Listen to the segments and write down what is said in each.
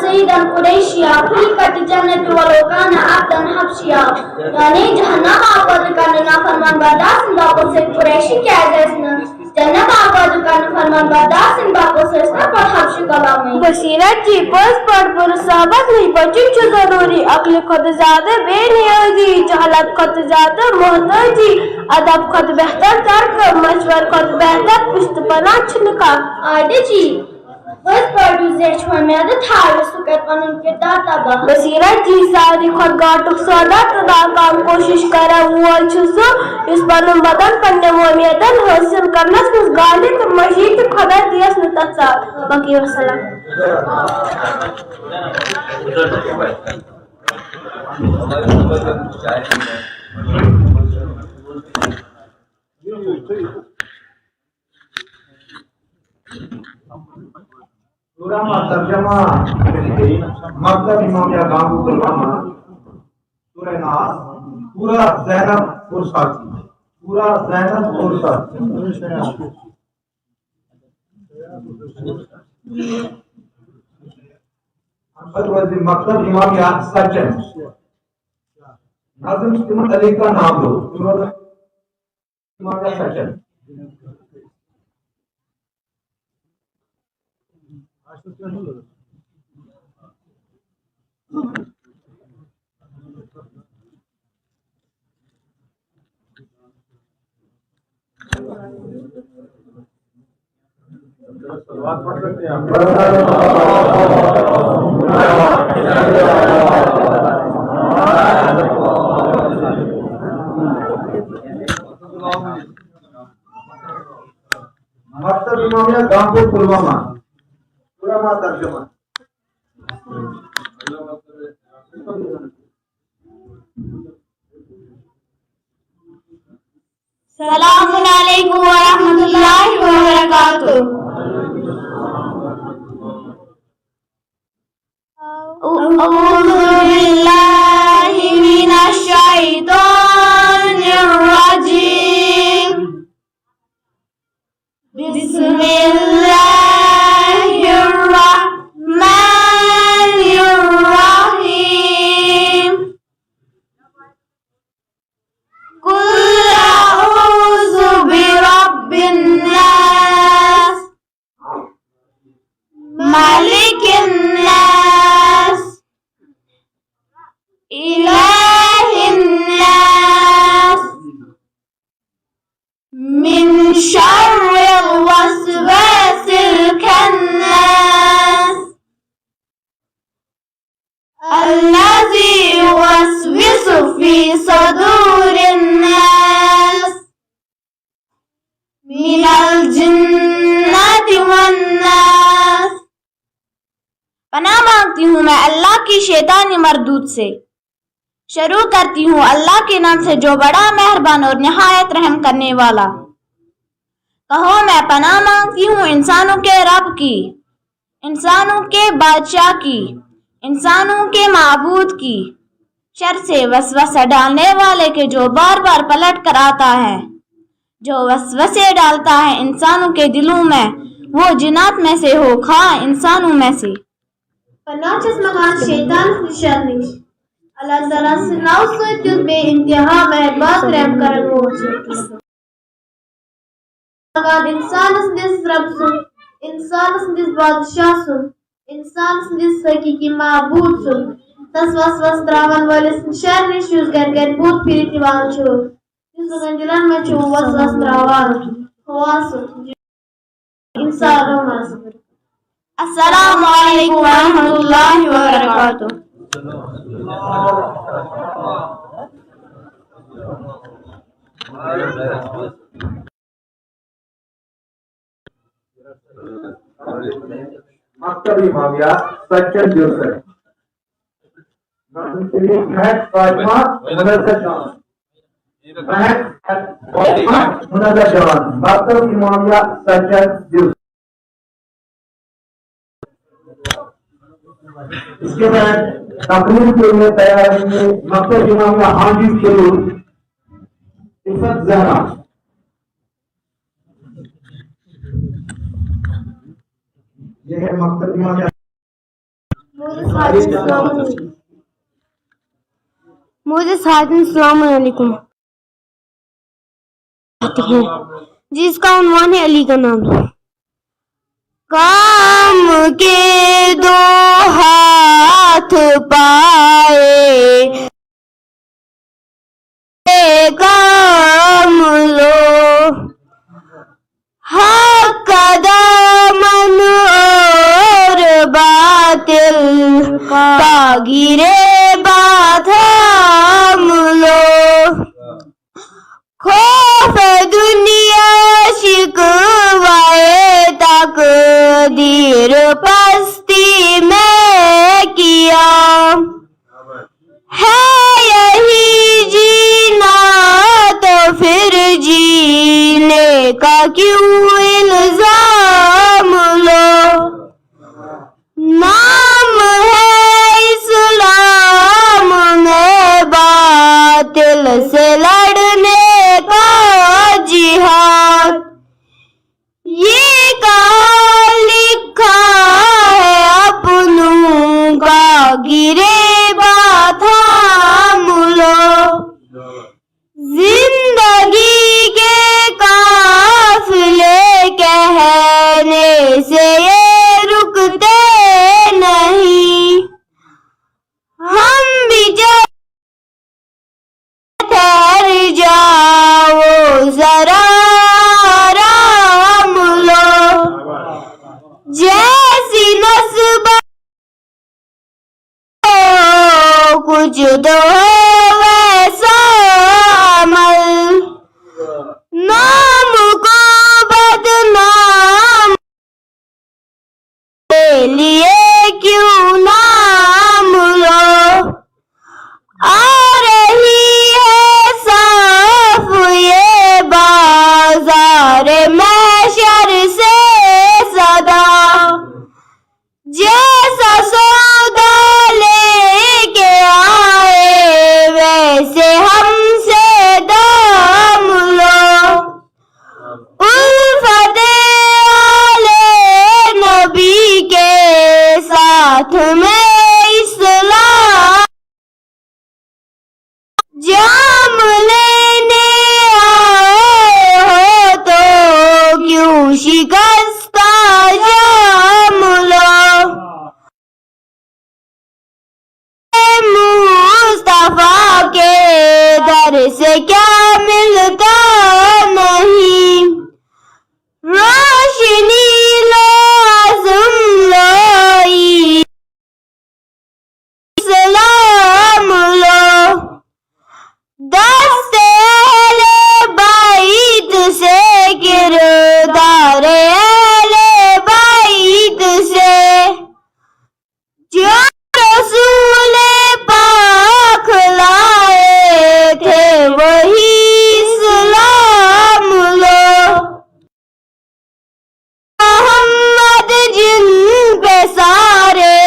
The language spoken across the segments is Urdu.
سيدا قريشيا خلقت الجنة ولو كان عبدا حبشيا. یعنی جہنم آباد کرنے فرمان بردار سن باپو سے قریشی کیا جیسنا جنت آباد کرنے فرمان بردار سن باپو سے اسنا پر حبشی کلامی. بصیرت جی پس پر سابق نہیں بچن چو ضروری عقل خود زیادہ بے نیازی جہالت خود زیادہ محتاجی ادب خود بہتر ترک مشور خود بہتر پشت پناہ چھنکا. آئیدے جی بس پر زیچ فرمیادہ تھار سکت ونن کے داتا با. بصیرت جی ساری خود گاٹک سودا تدا کام کوشش کرا ہوا چھسو اس پنن بدن پننے مومیتن حاصل کرنا سنس گالی تو مجید خدا دیس نتسا. باقی وسلام. سورہ ترجمہ مکتب امامیہ گامبو پلوامہ سورہ ناس پورا زینب اور ساتھی پورا زینب اور ساتھی مکتب امامیہ سچن ناظم سمت علی کا نام دو امامیہ سچن. مکتب امامیہ گامبو پلوامہ سورہ ترجمہ. السلام علیکم ورحمۃ اللہ وبرکاتہ. اعوذ باللہ من الشیطان الرجیم. بسم اللہ الرحمن الرحیم. قل اعوذ برب الناس مالک الناس الہ الناس من شر الوسواس الخناس الذي يوسوس في صدور الناس من الجنة والناس. پناہ مانگتی ہوں میں اللہ کی شیطانی مردود سے. شروع کرتی ہوں اللہ کے نام سے جو بڑا مہربان اور نہایت رحم کرنے والا. کہو میں پناہ مانگتی ہوں انسانوں کے رب کی، انسانوں کے بادشاہ کی، انسانوں کے معبود کی شر سے وسوسہ ڈالنے والے کے جو بار بار پلٹ کر آتا ہے. جو وسوسے ڈالتا ہے انسانوں کے دلوں میں وہ جنات میں سے ہو خواہ انسانوں میں سے. پناہ چشمگان شیطان کی شر نش اللہ تعالیٰ سے نو سو جز بے انتہا مہربان رحم کرن وہ انسان سندس رب سن، انسان سندس بادشاہ سن، انسان سندس حقیقی معبود سن تس وسوس تراون والس شر نش یس گر گر بوت پھرت یوان چھو یس گنجلن میں چھو وسوس تراوان خواص انسان مز. السلام علیکم ورحمۃ اللہ وبرکاتہ. مکتب امامیہ سچن جوسف مہک فاطمہ منظر جان منظر جان مکتب امامیہ سچن جوسف. اس کے بعد تقریر کے لیے تیار ہیں مکتب امامیہ حاجی شروع عفت زہرا. یہ ہے مکتب امامیہ مجھے ساتھ السلام علیکم جس کا عنوان ہے علی کا نام. کام کے دو ہاتھ پائے کام لو حق کا دامن اور باطل کا گرے بات ہم لو. خوف دنیا شکوائے تقدیر پستی میں کیا ہے یہی جینا تو پھر جینے کا کیوں الزام لو. نام ہے اسلام میں باطل سے لڑنے کا جہاد. یہ کہا لکھا ہے اپنوں کا گرے بات ہم لو. زندگی کے قافلے کہنے سے یہ رکتے نہیں. ہم بھی ٹھہر جاؤ ذرا آرام لو. جیسی نسب کچھ دو ویسا عمل. نام کو بدنام کے لیے کیوں نام لو. آ رہی ہے صاف یہ بازار محشر سے صدا. جیسا سودا لے کے آئے ویسے ہم سے دام لو. الفت آل نبی کے ساتھ میں اسلام جام لینے آئے ہو تو کیوں شکستہ جام لو. مصطفیٰ کے در سے کیا ملتا نہیں. روشنی لو عزم لو اسلام لو. دست اہل بیت سے کردار اہل بیت سے جو رسول پاک لائے تھے وہی اسلام لو. محمد جن پہ سارے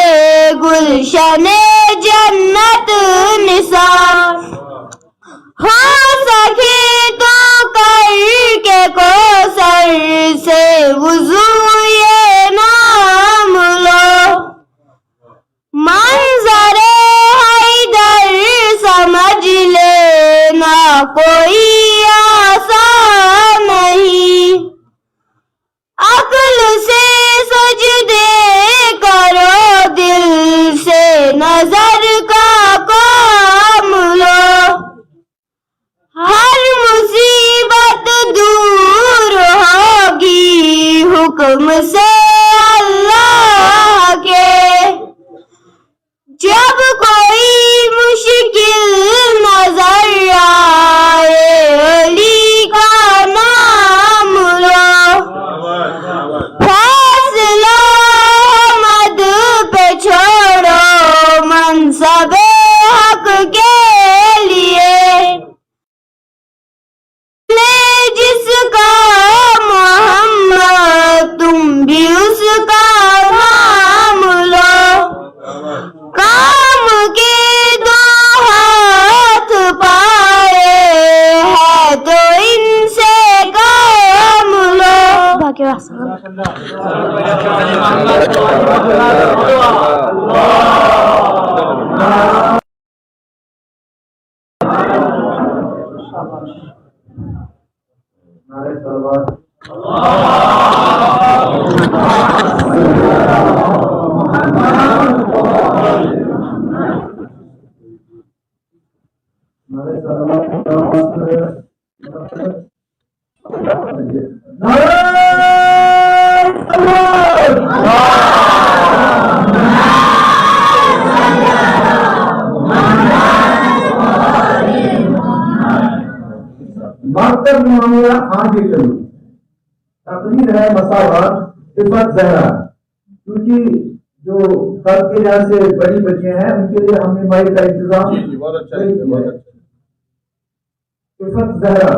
گلشن جنت نثار. ہو سکے تو کر کے کوثر سے وضو یہ نام لو. منظر حیدر سمجھ لینا کوئی آسان نہیں. عقل سے سجدے کرو دل سے نظر کا کام لو. ہر مصیبت دور ہوگی حکم سے اللہ کے. جب کوئی مشکل نظر آئے علی کا نام لو. فیصلہ احمد پہ چھوڑو منصب حق کے لیے. جس کا محمد تم بھی اس کا نام لو. کام کے دو ہاتھ پائے ہے تو ان سے کام لو. باقی واسطہ نعرہ صلوات مکتب معاملہ آگے چلو تقریر ہے مساوات صفت زہرا کیونکہ جو فرق کے لحاظ سے بڑی بچیاں ہیں ان کے لیے ہم نے مائی کا انتظام صفت زہرا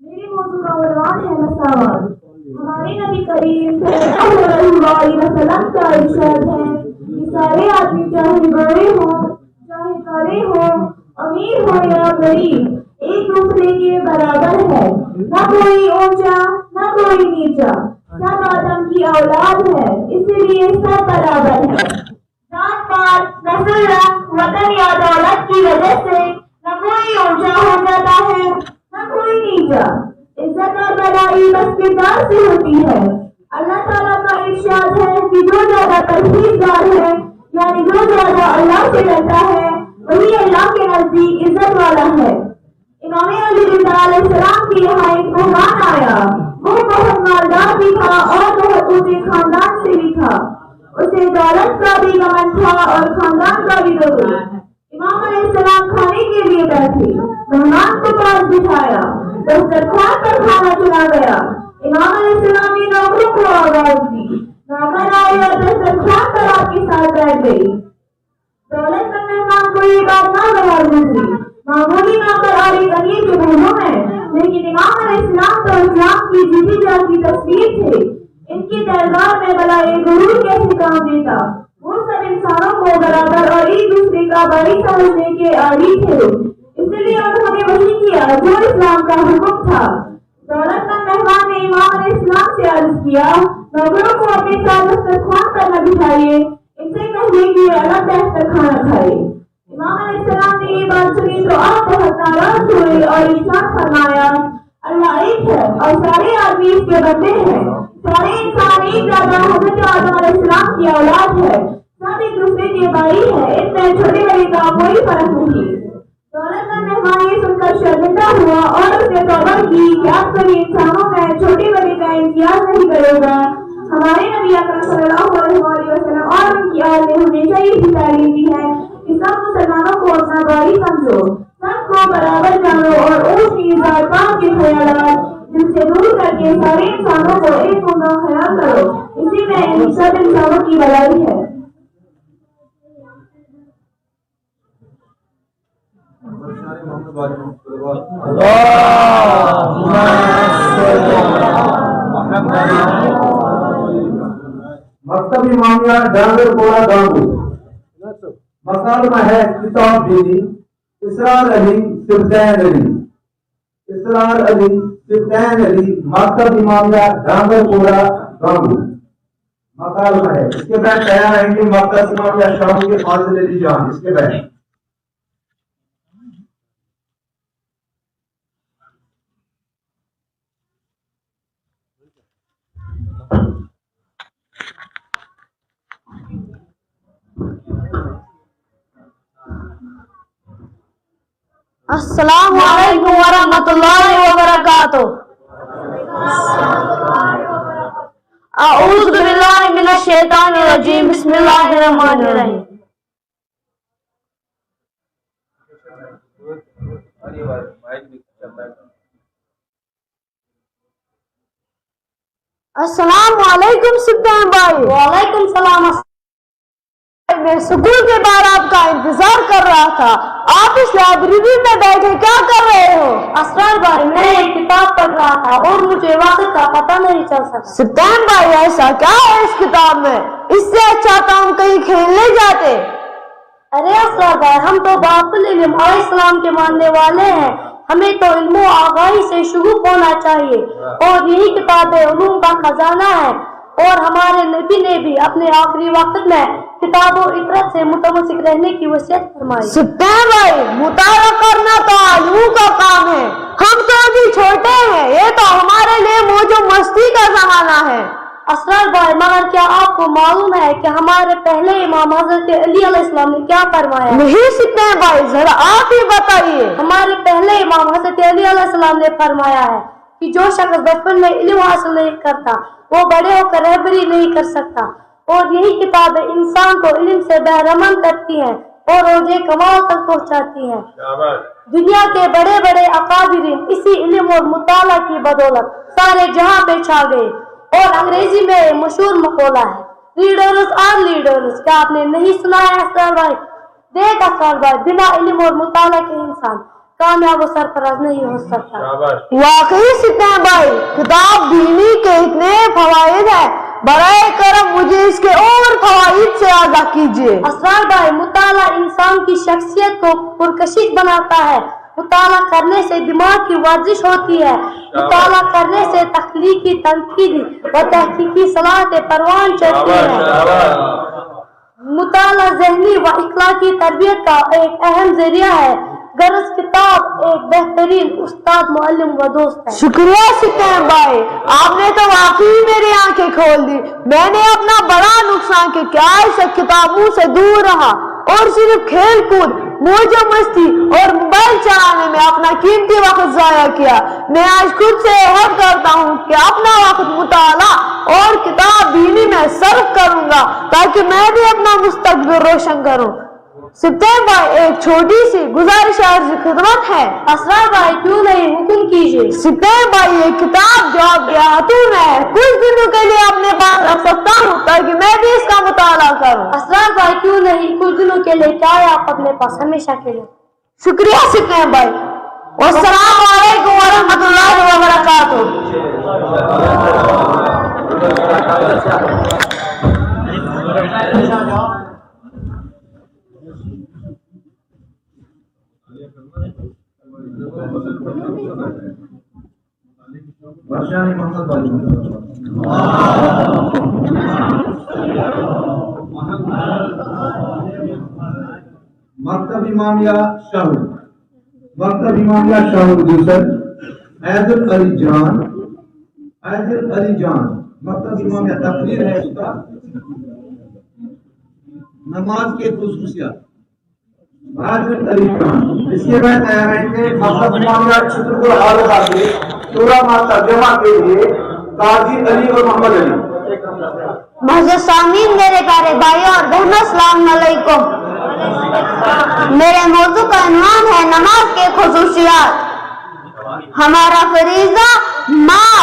میرے موضوع کا عنوان ہے مساوات. ہمارے نبی کریم صلی اللہ علیہ وسلم کا ارشاد ہے کہ سارے آدمی چاہے بڑے ہوں چاہے کڑے ہوں امیر ہو یا غریب ایک دوسرے کے برابر ہے. نہ کوئی اونچا نہ کوئی نیچا سب آدم کی اولاد ہے اسی لیے سب برابر ہے. ذات پات نسل رنگ وطن یا دولت کی وجہ سے نہ کوئی اونچا ہو جاتا ہے نہ کوئی نیچا. عزت اور بڑائی بس کردار سے ہوتی ہے. اللہ تعالیٰ کا ارشاد ہے کہ جو زیادہ پرہیزگار ہے یعنی جو زیادہ اللہ سے ڈرتا ہے وہی اللہ کے نزدیک عزت والا ہے. امام علی رضا علیہ السلام کے یہاں ایک مہمان آیا. وہ بہت مالدار بھی تھا اور بہت اونچے خاندان سے بھی تھا. اسے دولت کا بھی گمن تھا اور خاندان کا بھی غرور. امام علیہ السلام کھانے کے لیے بیٹھے. مہمان کو پاس بٹھایا. دسترخوان پر کھانا چلا گیا. امام علیہ السلام نے نوکروں کو آواز دی. نوکر آئے اور دسترخوان پر آپ کے ساتھ بیٹھ گئی. دولت مند مہمان کو یہ بات نہ گزری. معمولی نوکر اور ایک امیر کے بھائیوں میں لیکن امام علیہ السلام تو اسلام کی جیتی جاتی تصویر تھے. ان کی دربار میں بلائے غرور کیسے کام دیتا. وہ سب انسانوں کو برابر اور ایک دوسرے کا بڑی سمجھنے کے عادی تھے. اس لیے انہوں نے وہی کیا جو اسلام کا حکم تھا. دولت مند مہمان نے امام علیہ السلام سے عرض کیا نوکروں کو اپنے ساتھ دسترخوان پر نہ بٹھائیے. ان سے کہیے کہ الگ بیٹھ کر کھانا کھائے. امام علیہ السلام نے یہ بات سنی تو آپ بہت ناراض ہوئے اور ارشاد فرمایا اللہ ایک ہے اور سارے آدمی اس کے بندے ہیں. سارے انسان ایک زیادہ حضرت آدم علیہ السلام کی اولاد ہے. سب ایک دوسرے کے بھائی ہے. اس میں چھوٹے بڑے کا کوئی فرق نہیں. دولت مند مہمان یہ سن کر شرمندہ ہوا اور اس نے توبہ کی کہ اب کبھی انسانوں میں چھوٹے بڑے کا امتیاز نہیں کرے گا. ہمارے نبی اکرم صلی اللہ علیہ وسلم اور ان کی آل نے ہمیشہ یہی تعلیم دی ہے کہ سب مسلمانوں کو اپنا بھائی سمجھو. سب کو برابر جانو اور اونچ نیچ ذات پات کے خیالات جن سے دور کر کے سارے انسانوں کو ایک ہونا خیال کرو. اسی میں سب انسانوں کی بھلائی ہے. مکتب معاملہ ڈانگر کوڑا گانگو مکالمہ ہے کتاب دینی اسرار علی سبتین علی اسرار علی سبتین علی مکتب معاملہ ڈانگر کوڑا گانگو مکالمہ ہے. اس کے بعد تیار رہیں گے مکتب معاملہ شام کے فاضل علی جان. اس کے بعد السلام علیکم ورحمۃ اللہ وبرکاتہ. اعوذ باللہ من الشیطان الرجیم بسم اللہ الرحمن الرحیم. السلام علیکم سبحان بھائی. وعلیکم السلام. میں اسکول کے بعد آپ کا انتظار کر رہا تھا. آپ اس لائبریری میں بیٹھے کیا کر رہے ہو؟ اسرار بھائی میں ایک کتاب پڑھ رہا تھا اور مجھے وقت کا پتہ نہیں چل سکا. سپتین بھائی ایسا کیا ہے اس کتاب میں؟ اس سے اچھا تو ہم کہیں کھیلنے جاتے. ارے اسرار بھائی ہم تو باطل علم علیہ السلام کے ماننے والے ہیں. ہمیں تو علم و آگاہی سے شغوف ہونا چاہیے اور یہی کتاب علوم کا خزانہ ہے. اور ہمارے نبی نے بھی اپنے آخری وقت میں کتاب و عطرت سے متمسک رہنے کی وصیت فرمائی. سپتین بھائی مطالعہ کرنا تو عالموں کا کام ہے. ہم تو ابھی چھوٹے ہیں. یہ تو ہمارے لیے موج و مستی کا زمانہ ہے. اسرار بھائی مگر کیا آپ کو معلوم ہے کہ ہمارے پہلے امام حضرت علی علیہ السلام نے کیا فرمایا؟ نہیں سپتین بھائی ذرا آپ ہی بتائیے. ہمارے پہلے امام حضرت علی علیہ السلام نے فرمایا ہے کہ جو شخص بچپن میں علم حاصل نہیں کرتا وہ بڑے ہو کر رہبری نہیں کر سکتا. اور یہی کتابیں انسان کو علم سے بہرمند کرتی ہیں اور اوجے کمال تک پہنچاتی ہیں. دنیا کے بڑے بڑے اکابرین اسی علم اور مطالعہ کی بدولت سارے جہاں پہ چھا گئے. اور انگریزی میں مشہور مقولہ ہے ریڈرز آر لیڈرز. کیا آپ نے نہیں سنا ہے اسرار بھائی؟ دیکھ اسرار بھائی بنا علم اور مطالعہ کے انسان کامیاب و سرفراز نہیں ہو سکتا. واقعی سپتین بھائی کتاب دینی کے اتنے فوائد ہیں. برائے کرم مجھے اس کے اور فوائد سے آگاہ کیجیے. اسرار بھائی مطالعہ انسان کی شخصیت کو پرکشش بناتا ہے. مطالعہ کرنے سے دماغ کی ورزش ہوتی ہے. مطالعہ کرنے سے تخلیقی تنقیدی و تحقیقی صلاحیت پروان چڑھتی ہے. مطالعہ ذہنی و اخلاقی تربیت کا ایک اہم ذریعہ ہے. غرض کتاب ایک بہترین استاد معلم و دوست ہے. شکریہ سپتین بھائی آپ نے تو واقعی میری آنکھیں کھول دی. میں نے اپنا بڑا نقصان کہ کیا اسے کتابوں سے دور رہا اور صرف کھیل کود موج و مستی اور موبائل چلانے میں اپنا قیمتی وقت ضائع کیا. میں آج خود سے عہد کرتا ہوں کہ اپنا وقت مطالعہ اور کتاب دینی میں صرف کروں گا تاکہ میں بھی اپنا مستقبل روشن کروں. سپتین بھائی ایک چھوٹی سی گزارش عرض خدمت ہے. اسرار بھائی کیوں نہیں حکم کیجیے. سپتین بھائی یہ کتاب جو آپ کے ہاتھوں میں ہے کچھ دنوں کے لیے اپنے پاس رکھ سکتا ہوں تاکہ میں بھی اس کا مطالعہ کروں. اسرار بھائی کیوں نہیں کچھ دنوں کے لیے کیا ہے آپ اپنے پاس ہمیشہ کے لیے. شکریہ سپتین بھائی. والسلام علیکم ورحمۃ اللہ وبرکاتہ. مکتب امامیہ شہر مکتب امامیہ شہر دوسر ایزل علی جان مکتب امامیہ تقریر ہے اس کا نماز کے خصوصیات. ایزل علی جان اس کے بعد تیار ہے کہ مکتب امامیہ چھترپور حالہ کے 16 ماہ ترجمہ کے لیے قاضی علی اور محمد علی. معزز سامعین میرے پیارے بھائیوں اور بہنوں السلام علیکم. میرے موضوع کا عنوان ہے نماز کے خصوصیات. ہمارا فریضہ ماں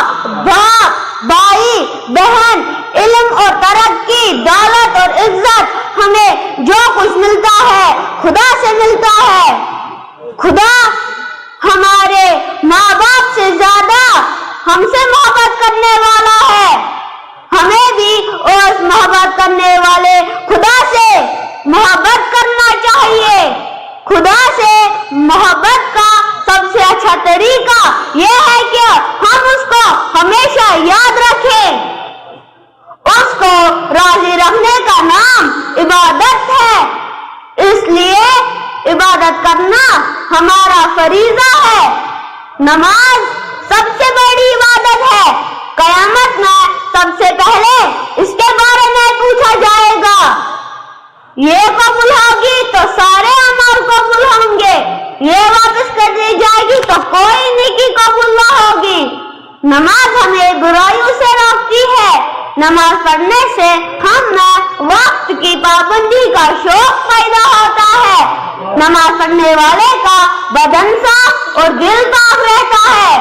باپ بھائی بہن علم اور ترقی دولت اور عزت ہمیں جو کچھ ملتا ہے خدا سے ملتا ہے. خدا ہمارے ماں باپ سے زیادہ ہم سے محبت کرنے والا ہے. ہمیں بھی اس محبت کرنے والے خدا سے محبت کرنا چاہیے. خدا سے محبت کا سب سے اچھا طریقہ یہ ہے کہ ہم اس کو ہمیشہ یاد رکھیں. اس کو راضی رکھنے کا نام عبادت ہے. اس لیے عبادت کرنا ہمارا فریضہ ہے. نماز سب سے بڑی عبادت ہے. قیامت میں سب سے پہلے اس کے بارے میں پوچھا جائے گا. یہ قبول ہوگی تو سارے اعمال قبول ہوں گے. یہ واپس کر دی جائے گی تو کوئی نیکی قبول نہ ہوگی. نماز ہمیں برائیوں سے روکتی ہے. نماز پڑھنے سے ہم میں وقت کی پابندی کا شوق پیدا ہوتا ہے. نماز پڑھنے والے کا بدن صاف اور دل پاک رہتا ہے.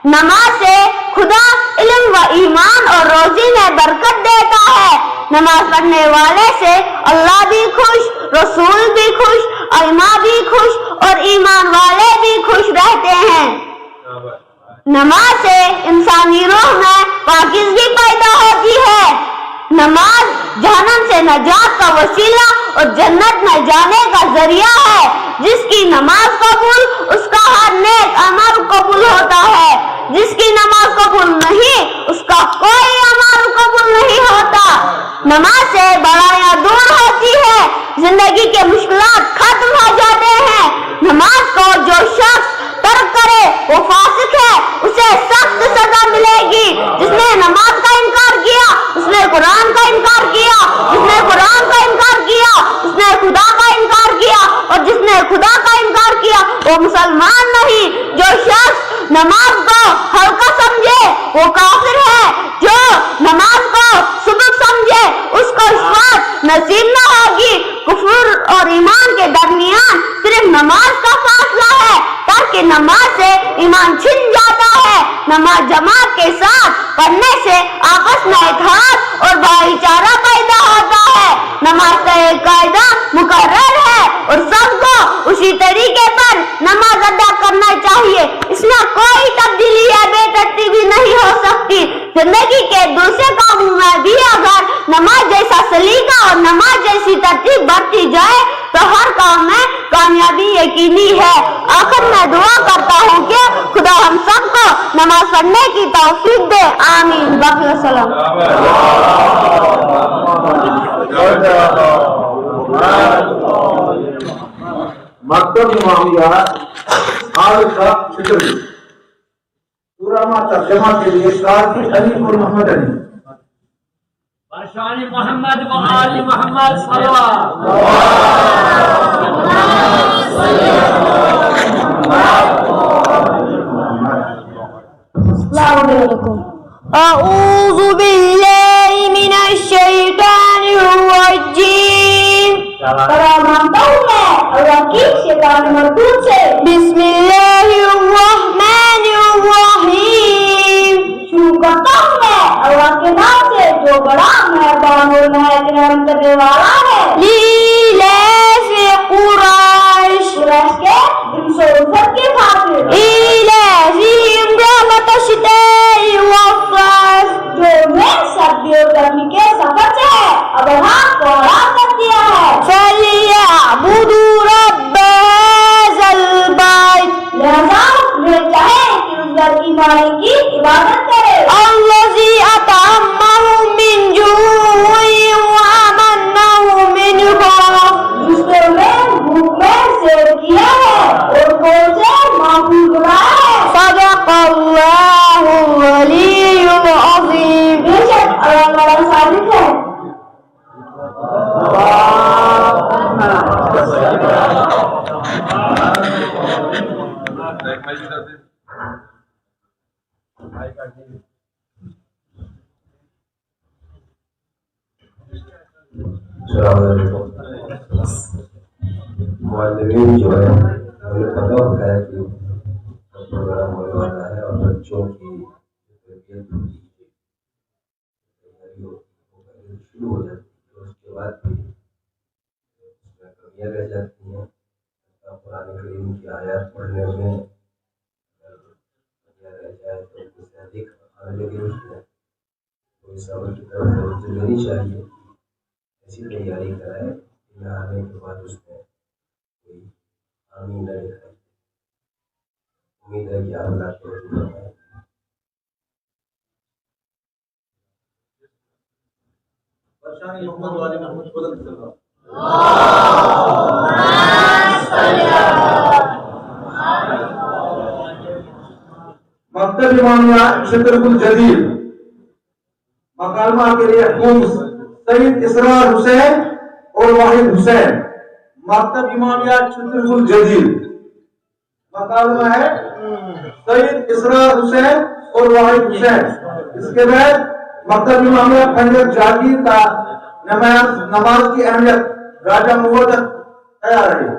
نماز سے خدا علم و ایمان اور روزی میں برکت دیتا ہے. نماز پڑھنے والے سے اللہ بھی خوش، رسول بھی خوش، علماء بھی خوش اور ایمان والے بھی خوش رہتے ہیں۔ نماز سے انسانی روح میں پاکیزگی پیدا ہوتی ہے۔ نماز جہنم سے نجات کا وسیلہ اور جنت میں جانے کا ذریعہ ہے۔ جس کی نماز قبول، اس کا ہر نیک عمل قبول ہوتا ہے۔ جس کی نماز قبول نہیں، اس کا کوئی عمل قبول نہیں ہوتا۔ نماز سے برائیاں دور ہوتی ہے، زندگی کے مشکلات ختم ہو جاتے ہیں۔ نماز کو جو شخص ترک کرے وہ فاسق ہے، اسے سخت سزا ملے گی۔ جس نے نماز کا انکار کیا اس نے قرآن کا انکار کیا، جس نے قرآن کا انکار کیا اس نے خدا کا انکار کیا، اور جس نے خدا کا انکار کیا وہ مسلمان نہیں۔ جو شخص نماز کو ہلکا سمجھے وہ کافر ہے، جو نماز کو سبق سمجھے اس کو اس وقت نصیب نہ ہوگی۔ کفر اور ایمان کے درمیان صرف نماز کا فاصلہ ہے، تاکہ نماز سے ایمان چھن جاتا ہے۔ نماز جماعت کے ساتھ پڑھنے سے آپس میں اتحاد اور بھائی چارہ پیدا ہوتا ہے۔ نماز کا ایک قاعدہ مقرر ہے اور سب کو اسی طریقے پر نماز ادا کرنا چاہیے۔ اس میں کوئی تبدیلی یا بے ترتیبی نہیں ہو سکتی۔ زندگی کے دوسرے کاموں میں بھی اگر نماز جیسا سلیقہ اور نماز جیسی ترتیب برتی جائے تو ہر کام میں کامیابی یقینی ہے۔ آخر میں دعا کرتا ہوں کہ خدا ہم سب کو نماز پڑھنے کی توفیق دے، آمین۔ باقی السلام۔ مکتب امامیہ آل کا شکر پورا ترجمہ کے لیے قاضی علی اور محمد علی۔ برشان محمد و آل محمد صلوات۔ السلام علیکم۔ اعوذ باللہ من الشیطان الرجیم۔ مانتا ہوں میں اللہ کی شیطان مردود سے۔ بسم اللہ الرحمن الرحیم۔ شروع کرتا ہوں میں اللہ کے نام سے جو بڑا مہربان اور نہایت رحم کرنے والا ہے۔ لیلاف قریش۔ قریش کے انس و عزت کی خاطر۔ ایلافہم رحلۃ الشتاء والصیف۔ جو انہیں سردی اور گرمی کے سفر سے ہے ابرہا کو آرام کر دیا ہے۔ فَلْيَعْبُدُوا رَبَّ هَذَا الْبَيْتِ۔ لہذا انہیں چاہے کہ اس گھر کی مالک کی عبادت کرے۔ الَّذِي أَطْعَمَهُم مِّن جُوعٍ وَآمَنَّهُم مِّنْ خَوْفٍ۔ جس نے انہیں بھوک میں سیر کیا ہے اور خوف سے محفوظ بنایا ہے۔ صدق اللہ العلی العظیم۔ بے شک اللہ بڑا صادق ہے۔ السلام علیکم۔ معلمین جو ہے انہیں پتہ ہوتا ہے کہ پروگرام ہونے والا ہے اور بچوں کی تربیت ہوتی ہے، شروع ہو جاتی ہے، اس کے بعد بھی اس میں کمیاں رہ جاتی ہیں۔ قرآن کریم کی آیات پڑھنے میں کمیاں رہ جائے تو اس سے ادھک آنے لگے اس میں تو اس عمل کی طرف توجہ دینی چاہیے۔ ایسی تیاری کرائے کہ نہ آنے کے بعد اس میں کوئی خامی نہ دکھائی۔ امید ہے کہ آپ اللہ توجہ فرمائیں۔ برشان محمد والی محمد بلند صلی مکتب امامیہ شکر گل جدید مکالمہ کے لیے خمس سید اسرار حسین اور واحد حسین۔ مکتب امامیہ شکر گل جدید مکالمہ ہے سید اسرار حسین اور واحد حسین۔ اس کے بعد مکتب امامیہ پنجاب جاگیر کا نماز کی اہمیت راجہ موت تیار ہے۔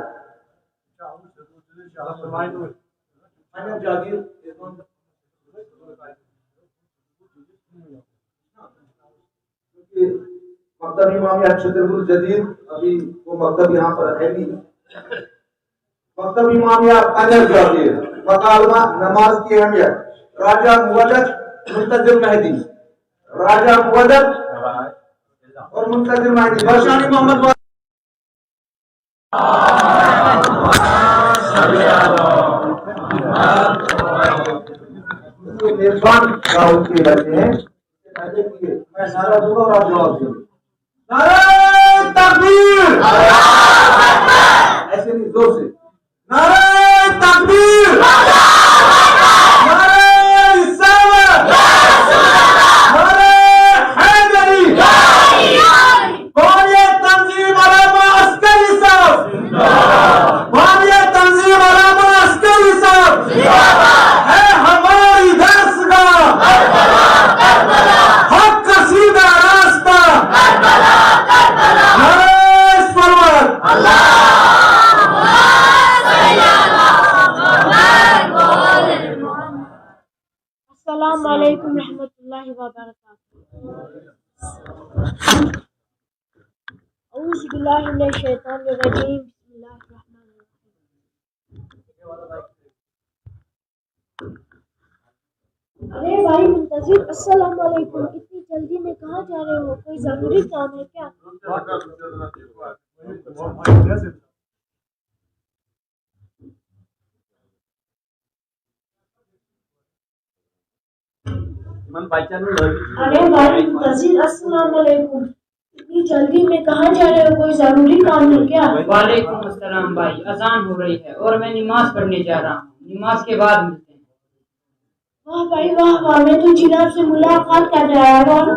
پنجاب جاگیر مکتب امامیہ چھترپور جدید ابھی وہ مکتب یہاں پر ہے نہیں. مکتب امامیہ انر جاتی ہے. مکالمہ نماز کی اہمیت. راجہ مودت منتظر مہدی. راجہ مودت اور منتظر مہدی. بادشاہ محمد میزبان راہل کے بچے ہیں. میں نعرہ دوں گا اور آپ جواب دیں. نعرہ تکبیر. ایسے نہیں، زور سے. نعرہ تکبیر. نعرہ رسالت. نعرہ حیدری. بانیہ تنظیم علامہ عسکری صاحب. بانیہ تنظیم علامہ عسکری صاحب. ہے ہماری درسگاہ. حق کا سیدھا راستہ. نعرہ سرور. السلام علیکم رحمۃ اللہ وبرکاتہ. اعوذ باللہ من الشیطان الرجیم. بسم اللہ الرحمن الرحیم. ارے بھائی منتظر، السلام علیکم. اتنی جلدی میں کہاں جا رہے ہو؟ کوئی ضروری کام ہے کیا؟ ارے بھائی منتظر، السلام علیکم. اتنی جلدی میں کہاں جا رہے ہو؟ کوئی ضروری کام ہے کیا؟ وعلیکم السلام بھائی. اذان ہو رہی ہے اور میں نماز پڑھنے جا رہا ہوں. نماز کے بعد ملتے ہیں. واہ بھائی واہ واہ، میں تو جناب سے ملاقات کر رہا ہے اور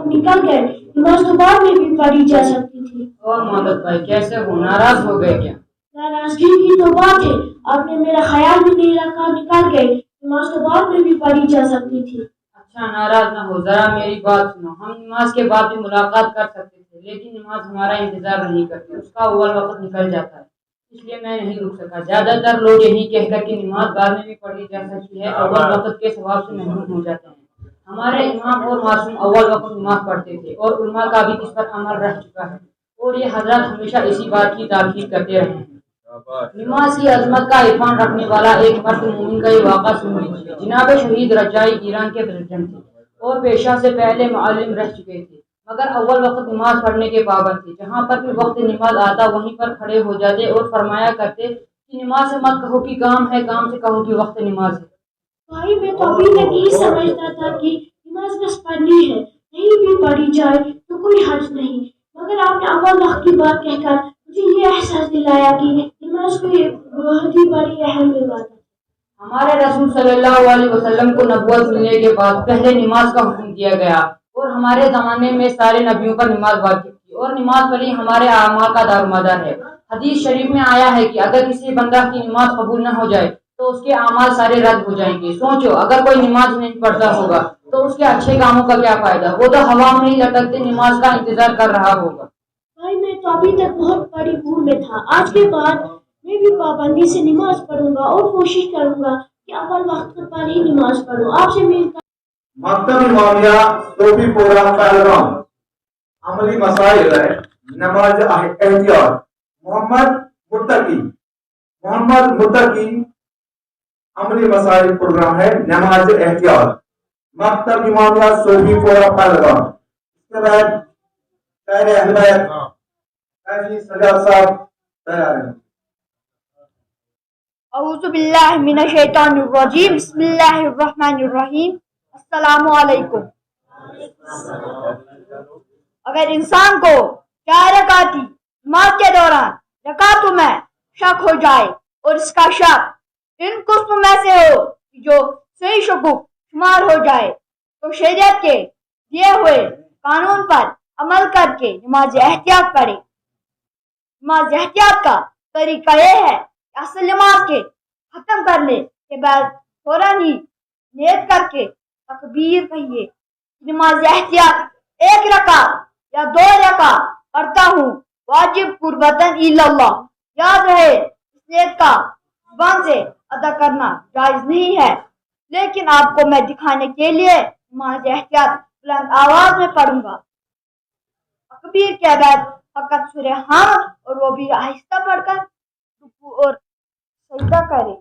نکل گئے. نماز تو بعد میں بھی پڑھی جا سکتی تھی. اور محمد بھائی کیسے ہو؟ ناراض ہو گئے کیا؟ ناراضگی کی تو بات ہے، آپ نے میرا خیال بھی نہیں رکھا، نکل گئے. نماز تو بعد میں بھی پڑھی جا سکتی تھی. اچھا ناراض نہ ہو، ذرا میری بات سنو. ہم نماز کے بعد بھی ملاقات کر سکتے تھے، لیکن نماز ہمارا انتظار نہیں کرتی. اس کا اول وقت نکل جاتا ہے، اس لیے میں نہیں رک سکا. زیادہ تر لوگ یہی کہہ کر کہ نماز بعد میں بھی پڑھی جا سکتی ہے اول وقت کے ثواب سے محروم ہو جاتے ہیں. ہمارے امام اور معصوم اول وقت نماز پڑھتے تھے اور علماء کا بھی اس پر عمل رہ چکا ہے، اور یہ حضرات ہمیشہ اسی بات کی تاکید کرتے رہے ہیں. نماز کی عظمت کا عرفان رکھنے والا ایک مرد مومن کا یہ واقعہ سن لیجیے. جناب شہید رجائی ایران کے پریزیڈنٹ تھے اور پیشہ سے پہلے معلم رہ چکے تھے، مگر اول وقت نماز پڑھنے کے پابند تھے. جہاں پر بھی وقت نماز آتا وہیں پر کھڑے ہو جاتے اور فرمایا کرتے کہ نماز سے مت کہو کہ کام ہے، کام سے کہو کہ وقت نماز ہے. بھائی میں تو ابھی تک یہی سمجھتا تھا کہ نماز بس پڑھنی ہے، نہیں بھی پڑھی جائے تو کوئی حرج نہیں، مگر آپ نے اول وقت کی بات کہہ کر مجھے یہ احساس دلایا کہ نماز کوئی بہت ہی بڑی اہم بات ہے. ہمارے رسول صلی اللہ علیہ وسلم کو نبوت ملنے کے بعد پہلے نماز کا حکم دیا گیا، اور ہمارے زمانے میں سارے نبیوں پر نماز واجب تھی، اور نماز پڑھی ہمارے اعمال کا دارومدار ہے. حدیث شریف میں آیا ہے کہ اگر کسی بندہ کی نماز قبول نہ ہو جائے تو اس کے اعمال سارے رد ہو جائیں گے. سوچو اگر کوئی نماز نہیں پڑھتا ہوگا تو اس کے اچھے کاموں کا کیا فائدہ؟ وہ تو ہوا میں ہی لٹکتے نماز کا انتظار کر رہا ہوگا. بھائی میں تو ابھی تک بہت بڑی بھول میں تھا. آج کے بعد میں بھی پابندی سے نماز پڑھوں گا اور کوشش کروں گا کہ اول وقت پر ہی نماز پڑھوں. آپ سے مل کر مکتب امامیہ صوفی پورہ پہلگام. عملی مسائل ہے نماز احتیاط. محمد متقی عملی مسائل پروگرام ہے نماز احتیاط. مکتب امامیہ صوفی پورہ پہلگام. اس کے بعد شاعر اہل بیت قاضی سجاد صاحب تیار ہیں. اعوذ باللہ من الشیطان الرجیم. بسم اللہ الرحمن الرحیم. السلام علیکم. اگر انسان کو 4 رکعتی نماز کے دوران رکعتوں میں شک ہو جائے اور اس کا شک ان قسم میں سے ہو جو صحیح شکوک شمار ہو جائے تو شریعت کے دیے ہوئے قانون پر عمل کر کے نماز احتیاط پڑھے. نماز احتیاط کا طریقہ یہ ہے کہ اصل نماز کے ختم کرنے کے بعد فوراً ہی نیت کر کے تکبیر کہیے. نماز احتیاط 1 رکعت یا 2 رکعت پڑھتا ہوں واجب قربتاً اللہ. یاد رہے اس نیت کا زبان سے ادا کرنا جائز نہیں ہے، لیکن آپ کو میں دکھانے کے لیے نماز احتیاط بلند آواز میں پڑھوں گا. تکبیر کے بعد فقط سورہ حمد اور وہ بھی آہستہ پڑھ کر رکوع اور سجدہ کرے۔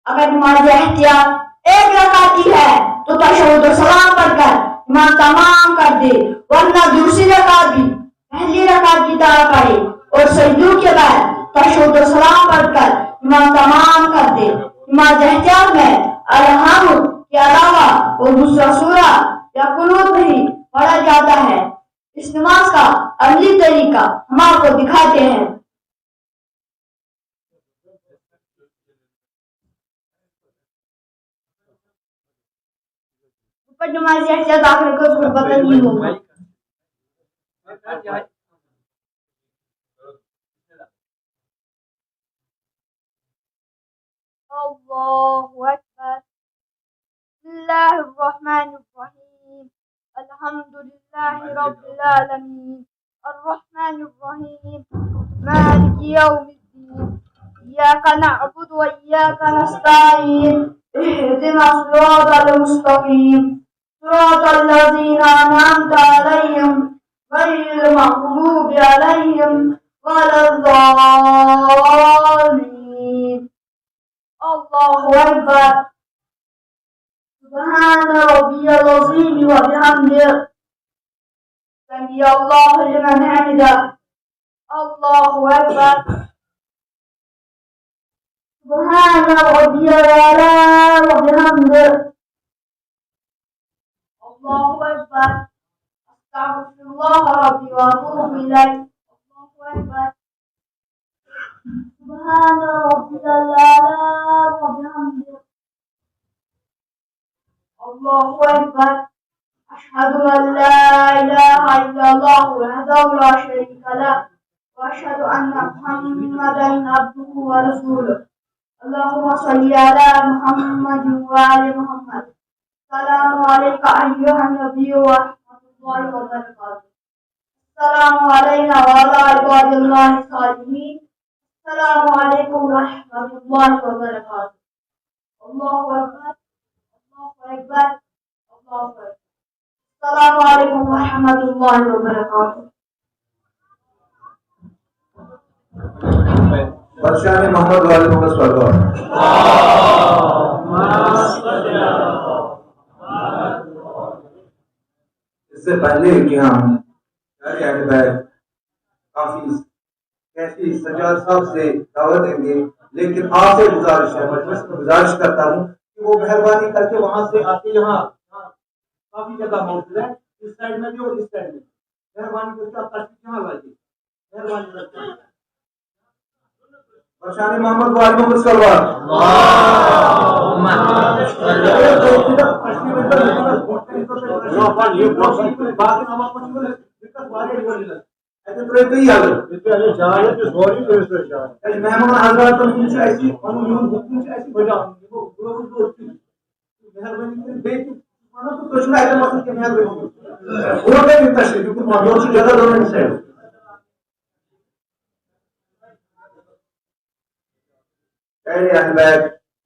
اگر نماز احتیاط ایک رکعت کی ہے تو تشہد و سلام پڑھ کر امام تمام کر دے، ورنہ دوسری رکعت بھی پہلی رکعت کی طرح پڑھے اور سجدوں کے بعد تشہد و سلام پڑھ کر امام تمام کر دے۔ نماز احتیاط میں الحمد کے علاوہ اور دوسرا سورہ یا قنوت بھی پڑھا جاتا ہے۔ اس نماز کا عملی طریقہ ہم آپ کو دکھاتے ہیں۔ اوپر نماز احتیاط آخر کو غربت نہیں ہوگا۔ اللہ اکبر۔ بسم اللہ الرحمن الرحیم، الحمد للہ رب العالمین، الرحمن الرحیم، مالک یوم الدین، ایاک نعبد و ایاک نستعین، اہدنا الصراط المستقیم، صراط الذین انعمت علیہم غیر المغضوب علیہم ولا الضالین۔ اللہ اکبر۔ سبحان ربی العظیم و بحمدہ، سمی اللہ لمن حمدہ۔ اللہ اکبر۔ سبحان ربی الاعلی و بحمدہ۔ اللہ اکبر۔ استغفر اللہ ربی و اتوب الیہ۔ اللہ اکبر۔ سبحان ربی الاعلی و بحمدہ۔ اللہ اکبر۔ اشہد ان لا الہ الا اللہ وحدہ لا شریک لہ واشہد ان محمدا عبدہ ورسولہ۔ اللہم صلی علی محمد وآل محمد۔ السلام علیکم ایھا النبی ورحمۃ اللہ وبرکاتہ۔ السلام علینا وعلی عباد اللہ الصالحین۔ السلام علیکم ورحمۃ اللہ وبرکاتہ۔ اللہ اکبر، اللہ اکبر، اللہ اکبر۔ السلام علیکم ورحمۃ اللہ وبرکاتہ۔ بادشاہ محمد والے محمد صلی اللہ علیہ وسلم۔ اس سے پہلے کہ ہم کافی کیسی سجاد صاحب سے دعوت دیں گے، لیکن آپ سے گزارش ہے، مجلس میں گزارش کرتا ہوں کہ وہ مہربانی کر کے وہاں سے آ کے یہاں کافی جگہ موجود ہے، اس سائڈ میں بھی اور اس سائڈ میں، مہربانی کر کے آپ تشریف یہاں لائیے، مہربانی کر کے۔ بادشاہ محمد والے محمد صلی اللہ علیہ وسلم۔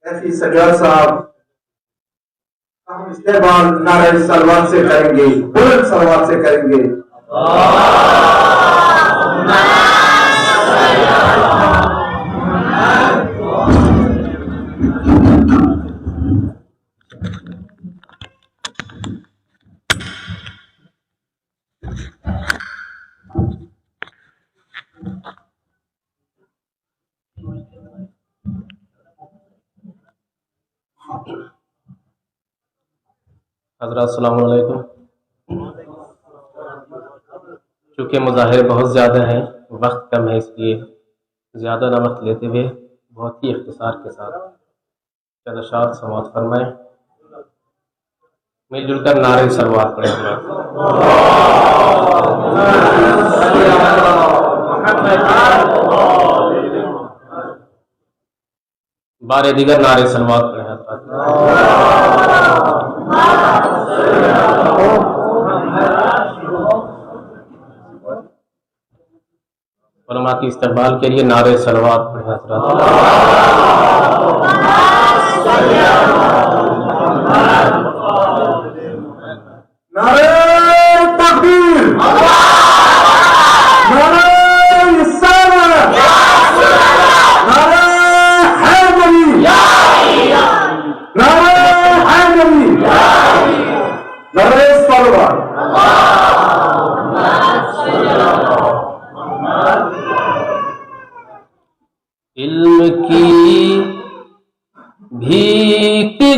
ایسی سجاد صاحب ہم استقبال نعرہ صلوات سے کریں گے، بلند صلوات سے کریں گے۔ حضرات السلام علیکم۔ چونکہ مظاہرے بہت زیادہ ہیں، وقت کم ہے، اس لیے زیادہ نہ وقت لیتے ہوئے بہت ہی اختصار کے ساتھ چند اشعار سماعت فرمائیں۔ مل جل کر نعرہ صلوات پڑھیں۔ بار دیگر نعرہ صلوات پڑھیں حضرات۔ علماء کی استقبال کے لیے نعرہ صلوات پڑھیں حضرات۔ نعرہ تکبیر،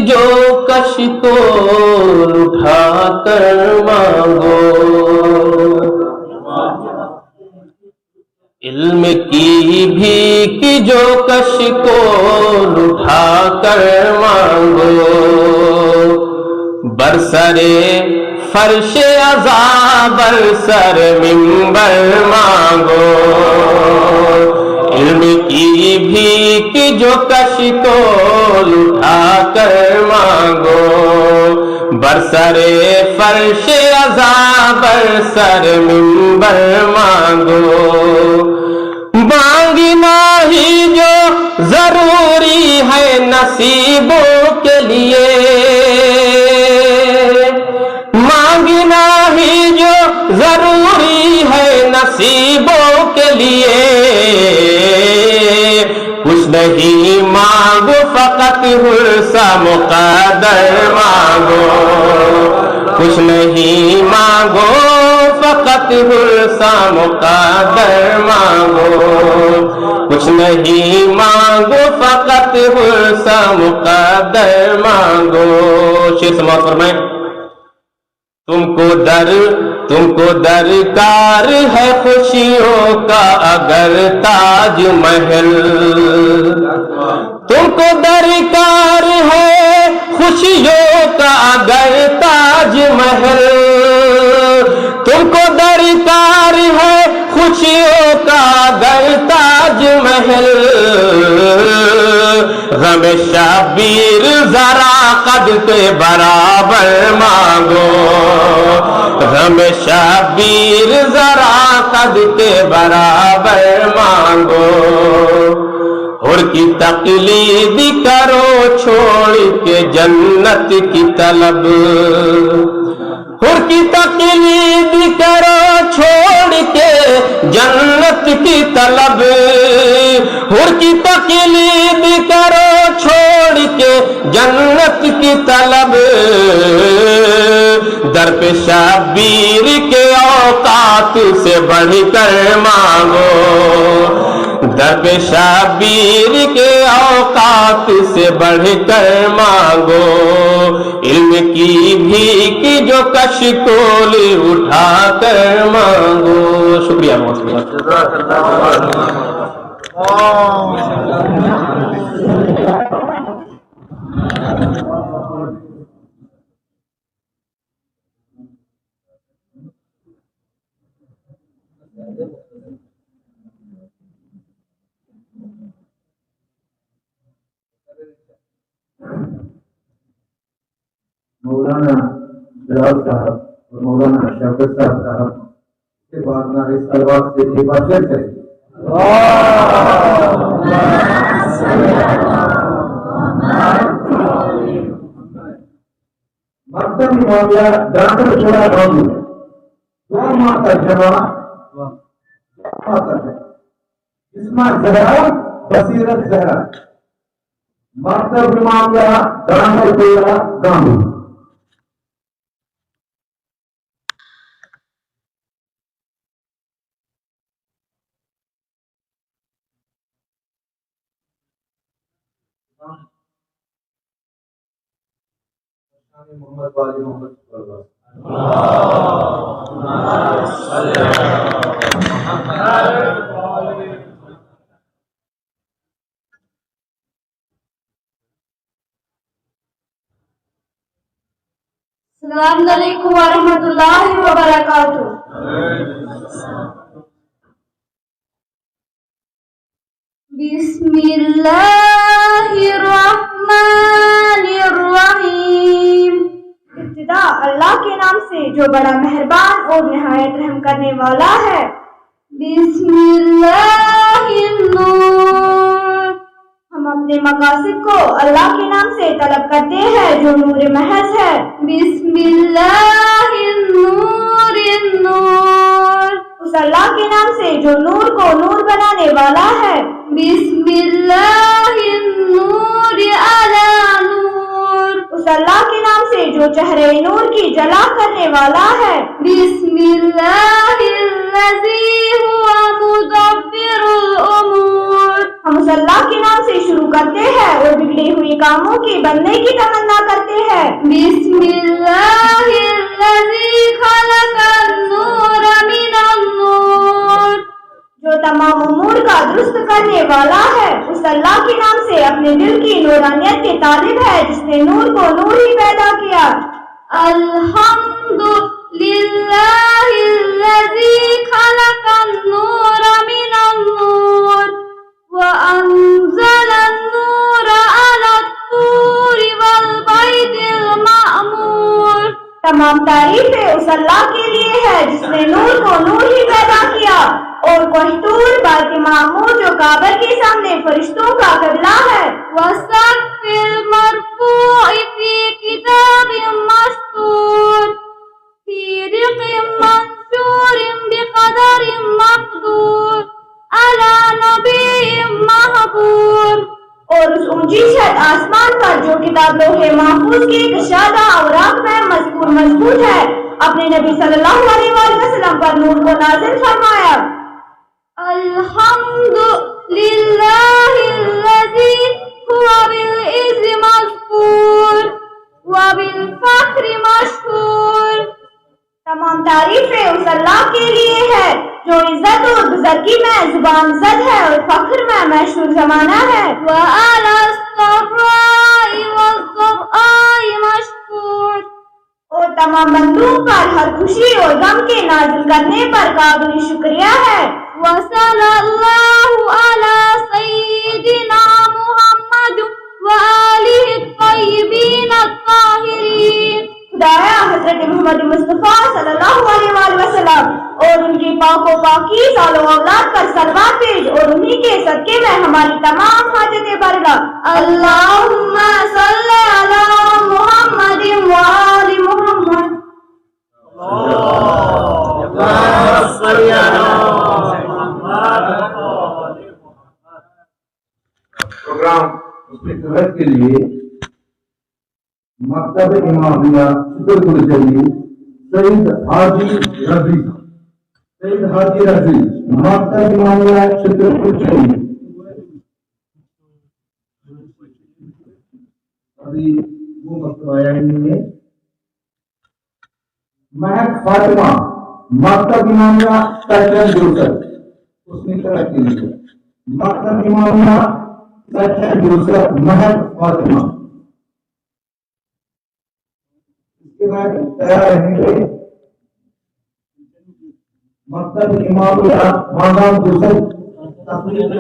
جو کش کو اٹھا کر مانگو، علم کی بھیک جو کش کو اٹھا کر مانگو، برسرے فرش عزا برسر منبر مانگو، علم کی بھیک جو کش کو اٹھا کر مانگو، برسرے فرش عزا برسر منبر مانگو، مانگنا ہی جو ضروری ہے نصیبوں کے لیے، مانگنا ہی جو ضروری ہے نصیبوں کے لیے، کچھ نہیں مانگو فقط حرصہ مقدر مانگو، کچھ نہیں مانگو فقط حرصہ مقدر مانگو، کچھ نہیں مانگو فقط حرصہ مقدر مانگو۔ شیر سماعت فرمائیں۔ تم کو درکار ہے خوشیوں کا اگر تاج محل، تم کو درکار ہے خوشیوں کا اگر تاج محل، تم کو درکار ہے خوشیوں کا اگر تاج محل، غم شبیر ذرا قد کے برابر مانگو، غم شبیر ذرا قد کے برابر مانگو، حور کی تقلید کرو چھوڑ کے جنت کی طلب، حور کی تقلید کرو چھوڑ کے جنت کی طلب، حور کی تقلید کرو چھوڑ کے جنت کی طلب، در پہ شبیر کے اوقات سے بڑھ کر مانگو، در پہ شبیر کے اوقات سے بڑھ کر مانگو، علم کی بھیک جو کش کول اٹھا کر مانگو۔ شکریہ بہت بہت۔ مولانا جلال صاحب اور مولانا شوکت صاحب کے بعد میں اس الواز سے ایک بار پھر کریں۔ مکتب معاویہ ڈاکٹر چھوڑا گاؤں دو ماہ ترجمہ اسما زہرا بصیرت زہرا، مکتب معاویہ ڈاکٹر چھوڑا گاؤں۔ محمد والی محمد السلام علیکم ورحمۃ اللہ وبرکاتہ۔ بسم اللہ الرحمن الرحیم۔ ابتدا اللہ کے نام سے جو بڑا مہربان اور نہایت رحم کرنے والا ہے۔ بسم اللہ النور۔ ہم اپنے مقاصد کو اللہ کے نام سے طلب کرتے ہیں جو نور محض ہے۔ بسم اللہ النور النور۔ اس اللہ کے نام سے جو نور کو نور بنانے والا ہے۔ بسم اللہ النور علی نور۔ اس اللہ کے نام سے جو چہرے نور کی جلا کرنے والا ہے۔ بسم اللہ الذی هو مدبر الامور۔ ہم اس اللہ کے نام سے شروع کرتے ہیں اور بگڑی ہوئی کاموں کی بننے کی تمنا تمام امور کا درست کرنے والا ہے، اس اللہ کے نام سے اپنے دل کی نورانیت کے طالب ہے جس نے نور کو نور ہی پیدا کیا۔ الحمد للہ الذی خلق النور من النور وانزل النور علی الطور والبیت المعمور۔ تمام تعریفیں اس اللہ کے لیے ہے جس نے نور کو نور ہی پیدا کیا اور کوہتور بیت معمور جو کعبہ کے سامنے فرشتوں کا قبلہ ہے۔ وسقف المرفوع فی کتاب مستور فی رق منشور بقدر مقدور علی نبی محبور۔ اور اس اونچی چھت آسمان پر جو کتاب لوح محفوظ کی کشادہ اوراق میں مذکور مضبوط ہے، اپنے نبی صلی اللہ علیہ وآلہ وسلم پر نور کو نازل فرمایا۔ الحمد للہ الذی هو بالعز مذکور وبالفخر مشہور۔ تمام تعریفیں اس اللہ کے لیے ہے جو عزت اور بزرگی میں زبان زد ہے اور فخر میں مشہور زمانہ ہے۔ وعلی السراء والضراء مشکور۔ اور تمام بندوں پر ہر خوشی اور غم کے نازل کرنے پر قابل شکریہ ہے۔ وصلی اللہ علی سیدنا محمد وآلہ الطیبین الطاہرین۔ خدایا حضرت محمد مصطفیٰ صلی اللہ علیہ وآلہ وسلم اور ان کی پاک و پاکیز آل و اولاد پر صلوات بھیج اور انہی کے صدقے میں ہماری تمام حاجتیں بھرلا۔ اللہم صلی علی محمد وآل محمد۔ پروگرام استقبال کے لیے مکتب امامیہ شکر چاہیے سعید حاجی رضی، سعید حاجی رضی مکتب امامیہ شکر چاہیے۔ ابھی وہ مکتب آیا ہی نہیں ہے۔ مہک فاطمہ مکتب امامیہ سیکشن دوسر، اس نے طرح کے لیے مکتب امامیہ سیکشن دوسرا مہک فاطمہ۔ اس کے بعد تیار رہیں گے مکتب امامیہ ماندام دوسر تقریب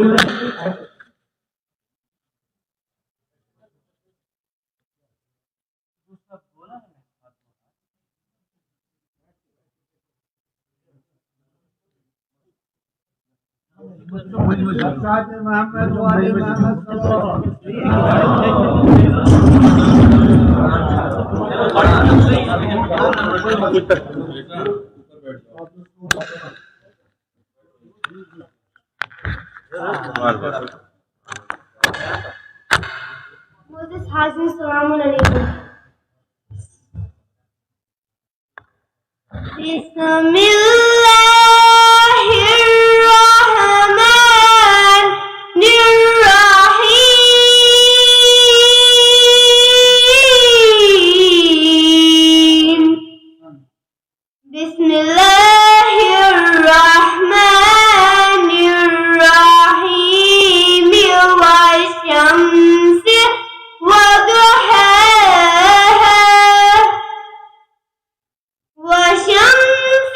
حاضر السلام علیکم۔ بسم اللہ الرحمن الرحیم۔ بسم اللہ الرحمن الرحیم والشمس وضحاها والشمس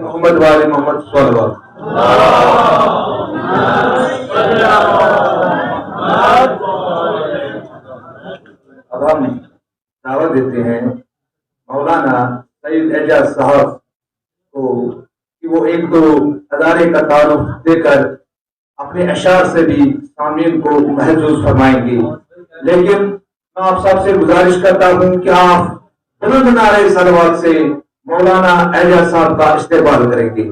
محمد والے محمد صلی اللہ اب ہم دعوت دیتے ہیں مولانا سعید اعجاز صاحب کو کہ وہ ایک دو ادارے کا تعارف دے کر اپنے اشعار سے بھی سامعین کو محظوظ فرمائیں گے، لیکن میں آپ سب سے گزارش کرتا ہوں کہ آپ بلند نعرہ صلوات سے مولانا اعجاز صاحب کا استقبال کریں گے۔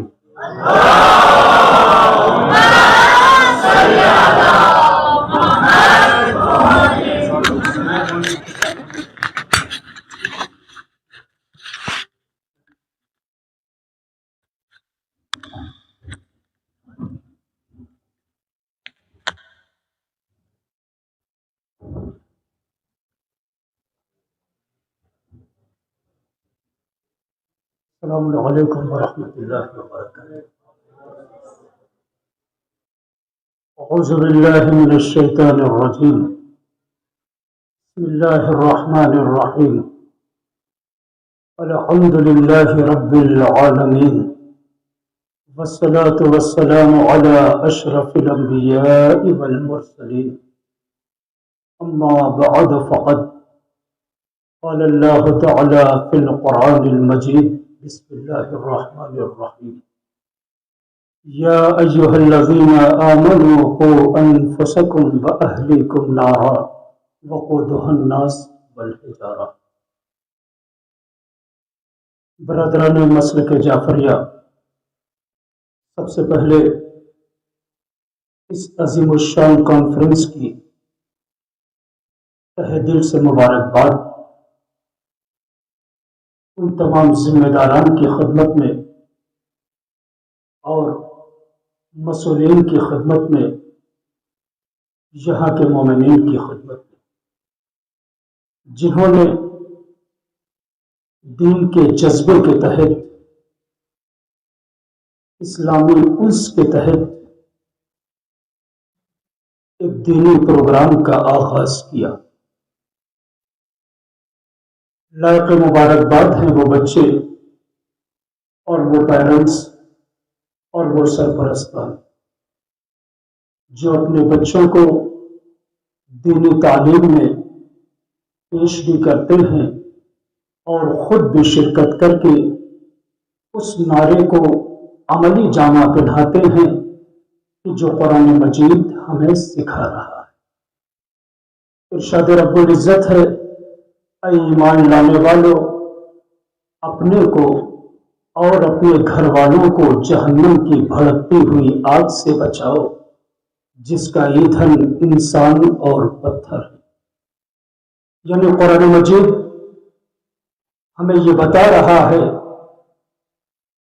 السلام علیکم ورحمۃ اللہ وبرکاتہ۔ اعوذ باللہ من الشیطان الرجیم، بسم اللہ الرحمن الرحیم، الحمد للہ رب العالمین، والصلاة والسلام علی اشرف الانبیاء والمرسلین، اما بعد فقد قال اللہ تعالی فی القرآن المجید، بسم اللہ الرحمن الرحیم، یا ایہا الذین آمنوا قوا انفسکم واہلیکم نارا وقودها الناس والحجارہ۔ برادران مسلک جعفریہ، سب سے پہلے اس عظیم الشان کانفرنس کی تہہ دل سے مبارکباد ان تمام ذمہ داران کی خدمت میں اور مسئولین کی خدمت میں، یہاں کے مومنین کی خدمت میں، جنہوں نے دین کے جذبے کے تحت، اسلامی انس کے تحت ایک دینی پروگرام کا آغاز کیا۔ لائق مبارکباد ہیں وہ بچے اور وہ پیرنٹس اور وہ سرپرستان جو اپنے بچوں کو دینی تعلیم میں پیش بھی کرتے ہیں اور خود بھی شرکت کر کے اس نعرے کو عملی جامہ پہناتے ہیں کہ جو قرآن مجید ہمیں سکھا رہا ہے۔ ارشاد رب العزت ہے، اے ایمان لانے والوں، اپنے کو اور اپنے گھر والوں کو جہنم کی بھڑکتی ہوئی آگ سے بچاؤ جس کا ایندھن انسان اور پتھر ہے۔ یعنی قرآن مجید ہمیں یہ بتا رہا ہے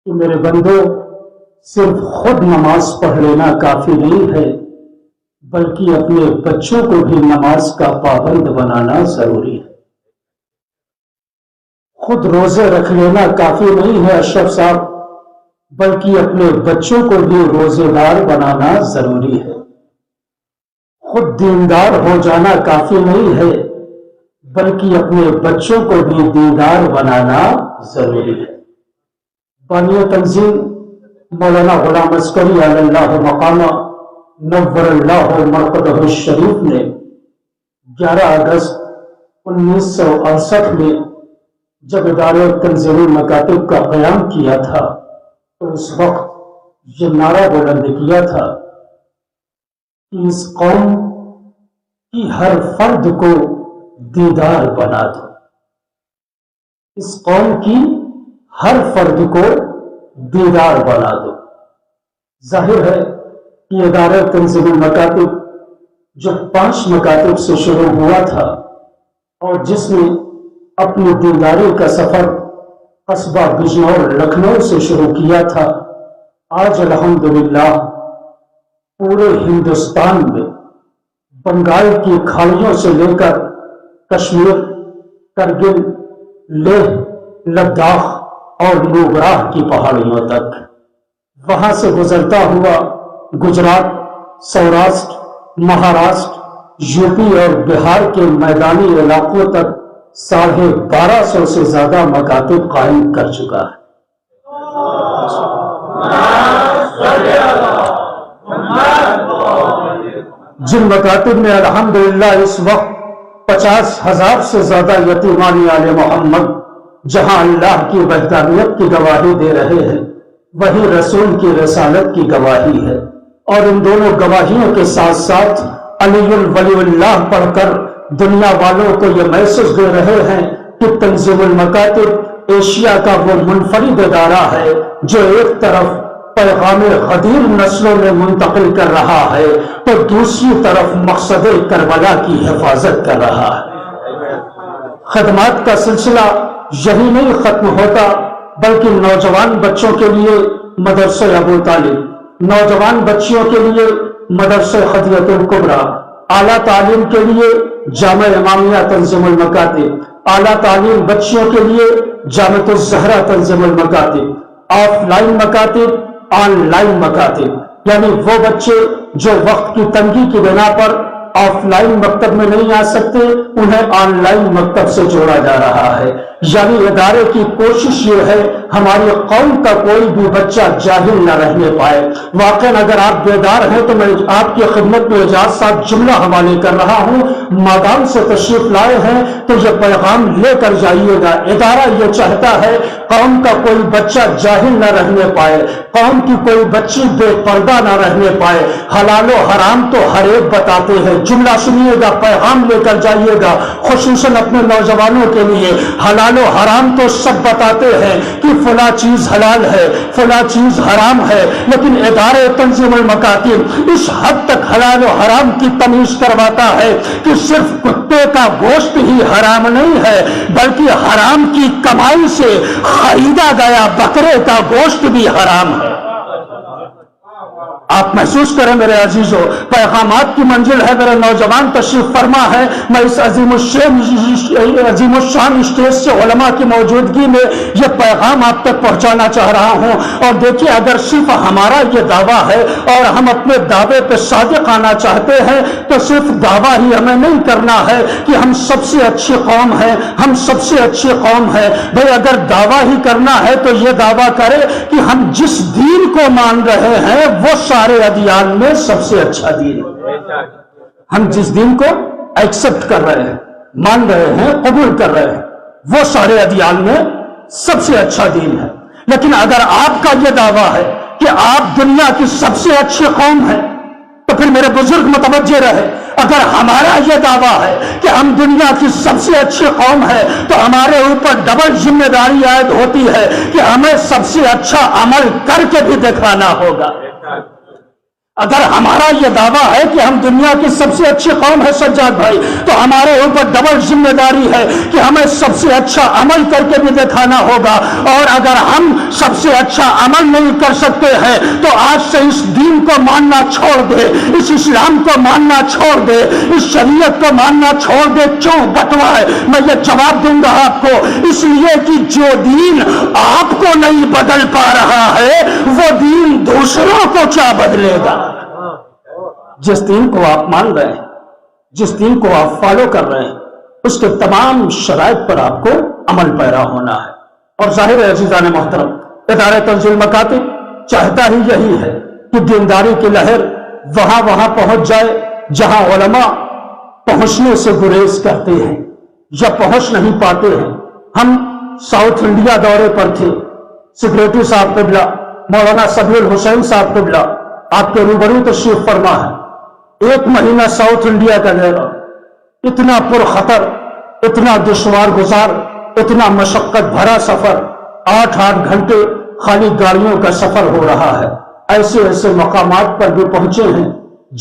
کہ میرے بندو، صرف خود نماز پڑھ لینا کافی نہیں ہے، بلکہ اپنے بچوں کو بھی نماز کا پابند بنانا ضروری ہے۔ خود روزے رکھ لینا کافی نہیں ہے اشرف صاحب، بلکہ اپنے بچوں کو بھی روزے دار بنانا ضروری ہے۔ خود دیندار ہو جانا کافی نہیں ہے، بلکہ اپنے بچوں کو بھی دیندار بنانا ضروری ہے۔ بانی تنظیم مولانا غلام عسکری علی اللہ مقامہ نور اللہ مرقدہ الشریف نے 11 اگست 1968 میں جب ادارہ تنظیم المکاتب کا قیام کیا تھا تو اس وقت یہ نعرہ بلند کیا تھا کہ اس قوم کی ہر فرد کو دیندار بنا دو، اس قوم کی ہر فرد کو دیندار بنا دو۔ ظاہر ہے کہ ادارہ تنظیم المکاتب جو 5 مکاتب سے شروع ہوا تھا اور جس نے اپنی دینداری کا سفر قصبہ بجنور لکھنؤ سے شروع کیا تھا، آج الحمدللہ پورے ہندوستان میں بنگال کی کھاڑیوں سے لے کر کشمیر، کرگل، لیہ، لداخ اور نوگراہ کی پہاڑیوں تک، وہاں سے گزرتا ہوا گجرات، سوراشٹر، مہاراشٹر یو پی اور بہار کے میدانی علاقوں تک 1250 سے زیادہ مکاتب قائم کر چکا ہے۔ جن مکاتب میں الحمدللہ اس وقت 50,000 سے زیادہ یتیمان آل محمد جہاں اللہ کی وحدانیت کی گواہی دے رہے ہیں، وہی رسول کی رسالت کی گواہی ہے، اور ان دونوں گواہیوں کے ساتھ ساتھ علی الولی اللہ پڑھ کر دنیا والوں کو یہ میسج دے رہے ہیں کہ تنظیم المکاتب ایشیا کا وہ منفرد ادارہ ہے جو ایک طرف پیغام غدیر نسلوں میں منتقل کر رہا ہے تو دوسری طرف مقصد کربلا کی حفاظت کر رہا ہے۔ خدمات کا سلسلہ یہی نہیں ختم ہوتا، بلکہ نوجوان بچوں کے لیے مدرسہ ابو طالب، نوجوان بچیوں کے لیے مدرسہ خدیجہ الکبریٰ، اعلیٰ تعلیم کے لیے جامع امامیہ تنظیم المکاتب، اعلیٰ تعلیم بچیوں کے لیے جامعۃ الزہرا تنظیم المکاتب، آف لائن مکاتب، آن لائن مکاتب، یعنی وہ بچے جو وقت کی تنگی کی بنا پر آف لائن مکتب میں نہیں آ سکتے انہیں آن لائن مکتب سے جوڑا جا رہا ہے۔ یعنی ادارے کی کوشش یہ ہے ہماری قوم کا کوئی بھی بچہ جاہل نہ رہنے پائے۔ واقعاً اگر آپ بیدار ہیں تو میں آپ کی خدمت میں اعجاز صاحب جملہ حوالے کر رہا ہوں، مادام سے تشریف لائے ہیں تو یہ پیغام لے کر جائیے گا۔ ادارہ یہ چاہتا ہے قوم کا کوئی بچہ جاہل نہ رہنے پائے، قوم کی کوئی بچی بے پردہ نہ رہنے پائے۔ حلال و حرام تو ہر ایک بتاتے ہیں، جملہ سنیے گا، پیغام لے کر جائیے گا، خصوصاً اپنے نوجوانوں کے لیے۔ حلال و حرام تو سب بتاتے ہیں کہ فلاں چیز حلال ہے، فلاں چیز حرام ہے، لیکن ادارے تنظیم المکاتب اس حد تک حلال و حرام کی تمیز کرواتا ہے کہ صرف کتے کا گوشت ہی حرام نہیں ہے، بلکہ حرام کی کمائی سے خریدا گیا بکرے کا گوشت بھی حرام ہے۔ آپ محسوس کریں میرے عزیزو، پیغامات کی منزل ہے، میرے نوجوان تشریف فرما ہے۔ میں اس عظیم الشان اسٹیج سے علماء کی موجودگی میں یہ پیغام آپ تک پہنچانا چاہ رہا ہوں۔ اور دیکھیے، اگر صرف ہمارا یہ دعویٰ ہے اور ہم اپنے دعوے پہ صادق آنا چاہتے ہیں تو صرف دعویٰ ہی ہمیں نہیں کرنا ہے کہ ہم سب سے اچھی قوم ہیں، ہم سب سے اچھی قوم ہیں۔ بھئی اگر دعویٰ ہی کرنا ہے تو یہ دعویٰ کرے کہ ہم جس دین کو مان رہے ہیں وہ سارے ادیان میں سب سے اچھا دین ہے۔ ہم جس دین کو ایکسپٹ کر رہے ہیں، مان رہے ہیں، قبول کر رہے ہیں، وہ سارے ادیان میں سب سے اچھا دین ہے۔ لیکن اگر آپ کا یہ دعویٰ ہے کہ آپ دنیا کی سب سے اچھی قوم ہیں تو پھر میرے بزرگ متوجہ رہے، اگر ہمارا یہ دعویٰ ہے کہ ہم دنیا کی سب سے اچھی قوم ہے تو ہمارے اوپر ڈبل ذمہ داری عائد ہوتی ہے کہ ہمیں سب سے اچھا عمل کر کے بھی دکھانا ہوگا۔ اگر ہمارا یہ دعویٰ ہے کہ ہم دنیا کی سب سے اچھی قوم ہے سجاد بھائی، تو ہمارے اوپر ڈبل ذمہ داری ہے کہ ہمیں سب سے اچھا عمل کر کے بھی دکھانا ہوگا۔ اور اگر ہم سب سے اچھا عمل نہیں کر سکتے ہیں تو آج سے اس دین کو ماننا چھوڑ دے، اس اسلام کو ماننا چھوڑ دے، اس شریعت کو ماننا چھوڑ دے۔ کیوں بتوا ہے؟ میں یہ جواب دوں گا آپ کو، اس لیے کہ جو دین آپ کو نہیں بدل پا رہا ہے وہ دین دوسروں کو کیا بدلے گا؟ جس دین کو آپ مان رہے ہیں، جس دین کو آپ فالو کر رہے ہیں، اس کے تمام شرائط پر آپ کو عمل پیرا ہونا ہے۔ اور ظاہر ہے عزیزان محترم، ادارہ تنظیم مکاتب چاہتا ہی یہی ہے کہ دینداری کی لہر وہاں پہنچ جائے جہاں علماء پہنچنے سے گریز کرتے ہیں یا پہنچ نہیں پاتے ہیں۔ ہم ساؤتھ انڈیا دورے پر تھے، سیکریٹری صاحب قبلہ مولانا سبیل الحسین صاحب قبلہ آپ کے روبرو تشریف فرما ہے۔ 1 مہینہ ساؤتھ انڈیا کا دورہ، اتنا پرخطر، اتنا دشوار گزار، اتنا مشقت بھرا سفر، 8 گھنٹے خالی گاڑیوں کا سفر ہو رہا ہے۔ ایسے مقامات پر بھی پہنچے ہیں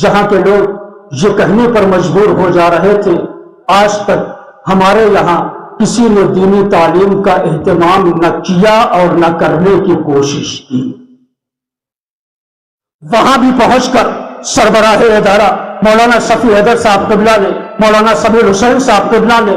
جہاں کے لوگ یہ کہنے پر مجبور ہو جا رہے تھے آج تک ہمارے یہاں کسی نے دینی تعلیم کا اہتمام نہ کیا اور نہ کرنے کی کوشش کی۔ وہاں بھی پہنچ کر سربراہ ادارہ مولانا صفی حیدر صاحب قبلہ نے، مولانا سبیل حسین صاحب قبلہ نے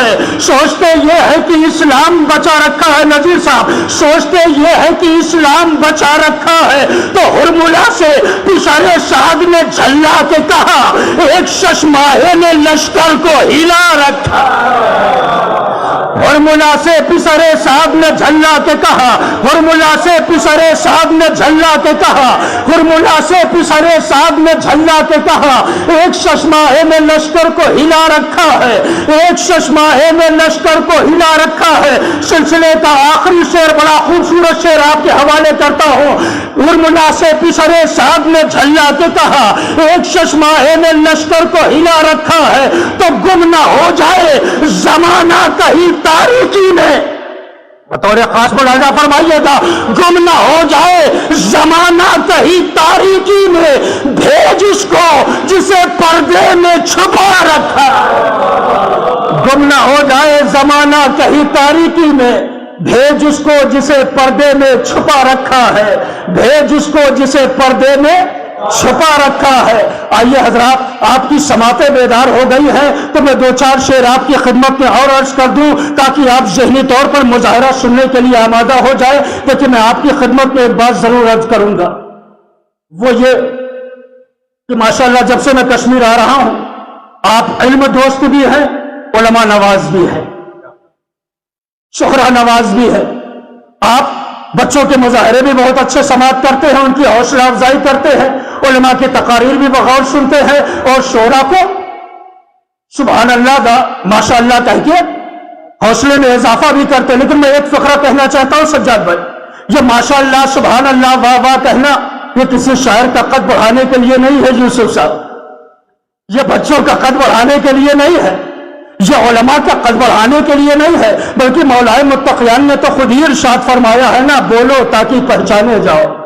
ہے، سوچتے یہ ہے کہ اسلام بچا رکھا ہے، نذیر صاحب سوچتے یہ ہے کہ اسلام بچا رکھا ہے، تو ہرملا سے پسر سعد نے جھلا کے کہا، ایک ششماہے نے لشکر کو ہلا رکھا۔ ہرملا سے پسر سعد نے جھلا کے کہا، ہرملا سے پسر سعد نے جھلا کے کہا، ہرملا سے پسر سعد نے جھلا کے کہا، ایک ششماہے میں لشکر کو ہلا رکھا ہے، ایک ششماہے میں لشکر کو ہلا رکھا ہے۔ سلسلے کا آخری شعر بڑا خوبصورت شعر آپ کے حوالے کرتا ہوں۔ ہرملا سے پسر سعد نے جھلا کے کہا، ایک ششماہے میں لشکر کو ہلا رکھا ہے، تو گم نہ ہو جائے زمانہ کہیں تاریکی میں، بطور خاص ملاحظہ فرمائیے گا، گم نہ ہو جائے زمانہ کہیں تاریکی میں، بھیج اس کو جسے پردے میں چھپا رکھا۔ گم نہ ہو جائے زمانہ کہیں تاریکی میں، بھیج اس کو جسے پردے میں چھپا رکھا ہے، بھیج اس کو جسے پردے میں چھپا رکھا ہے۔ آئیے حضرات، آپ کی سماعتیں بیدار ہو گئی ہیں تو میں دو چار شعر آپ کی خدمت میں اور عرض کر دوں تاکہ آپ ذہنی طور پر مظاہرہ سننے کے لیے آمادہ ہو جائے۔ لیکن میں آپ کی خدمت میں ایک بات ضرور عرض کروں گا، وہ یہ کہ ماشاءاللہ جب سے میں کشمیر آ رہا ہوں، آپ علم دوست بھی ہیں، علماء نواز بھی ہیں، شہرا نواز بھی ہے۔ آپ بچوں کے مظاہرے بھی بہت اچھے سماعت کرتے ہیں، ان کی حوصلہ افزائی کرتے ہیں، علماء کی تقاریر بھی بغور سنتے ہیں، اور شعراء کو سبحان اللہ دا ماشاء اللہ کہہ کے حوصلے میں اضافہ بھی کرتے ہیں۔ لیکن میں ایک فقرہ کہنا چاہتا ہوں سجاد بھائی، یہ ماشاء اللہ سبحان اللہ واہ واہ کہنا یہ کسی شاعر کا قد بڑھانے کے لیے نہیں ہے یوسف صاحب، یہ بچوں کا قد بڑھانے کے لیے نہیں ہے، یہ علماء کا قد بڑھانے کے لیے نہیں ہے، بلکہ مولا متقیان نے تو خود ہی ارشاد فرمایا ہے نا، بولو تاکہ پہچانے جاؤ۔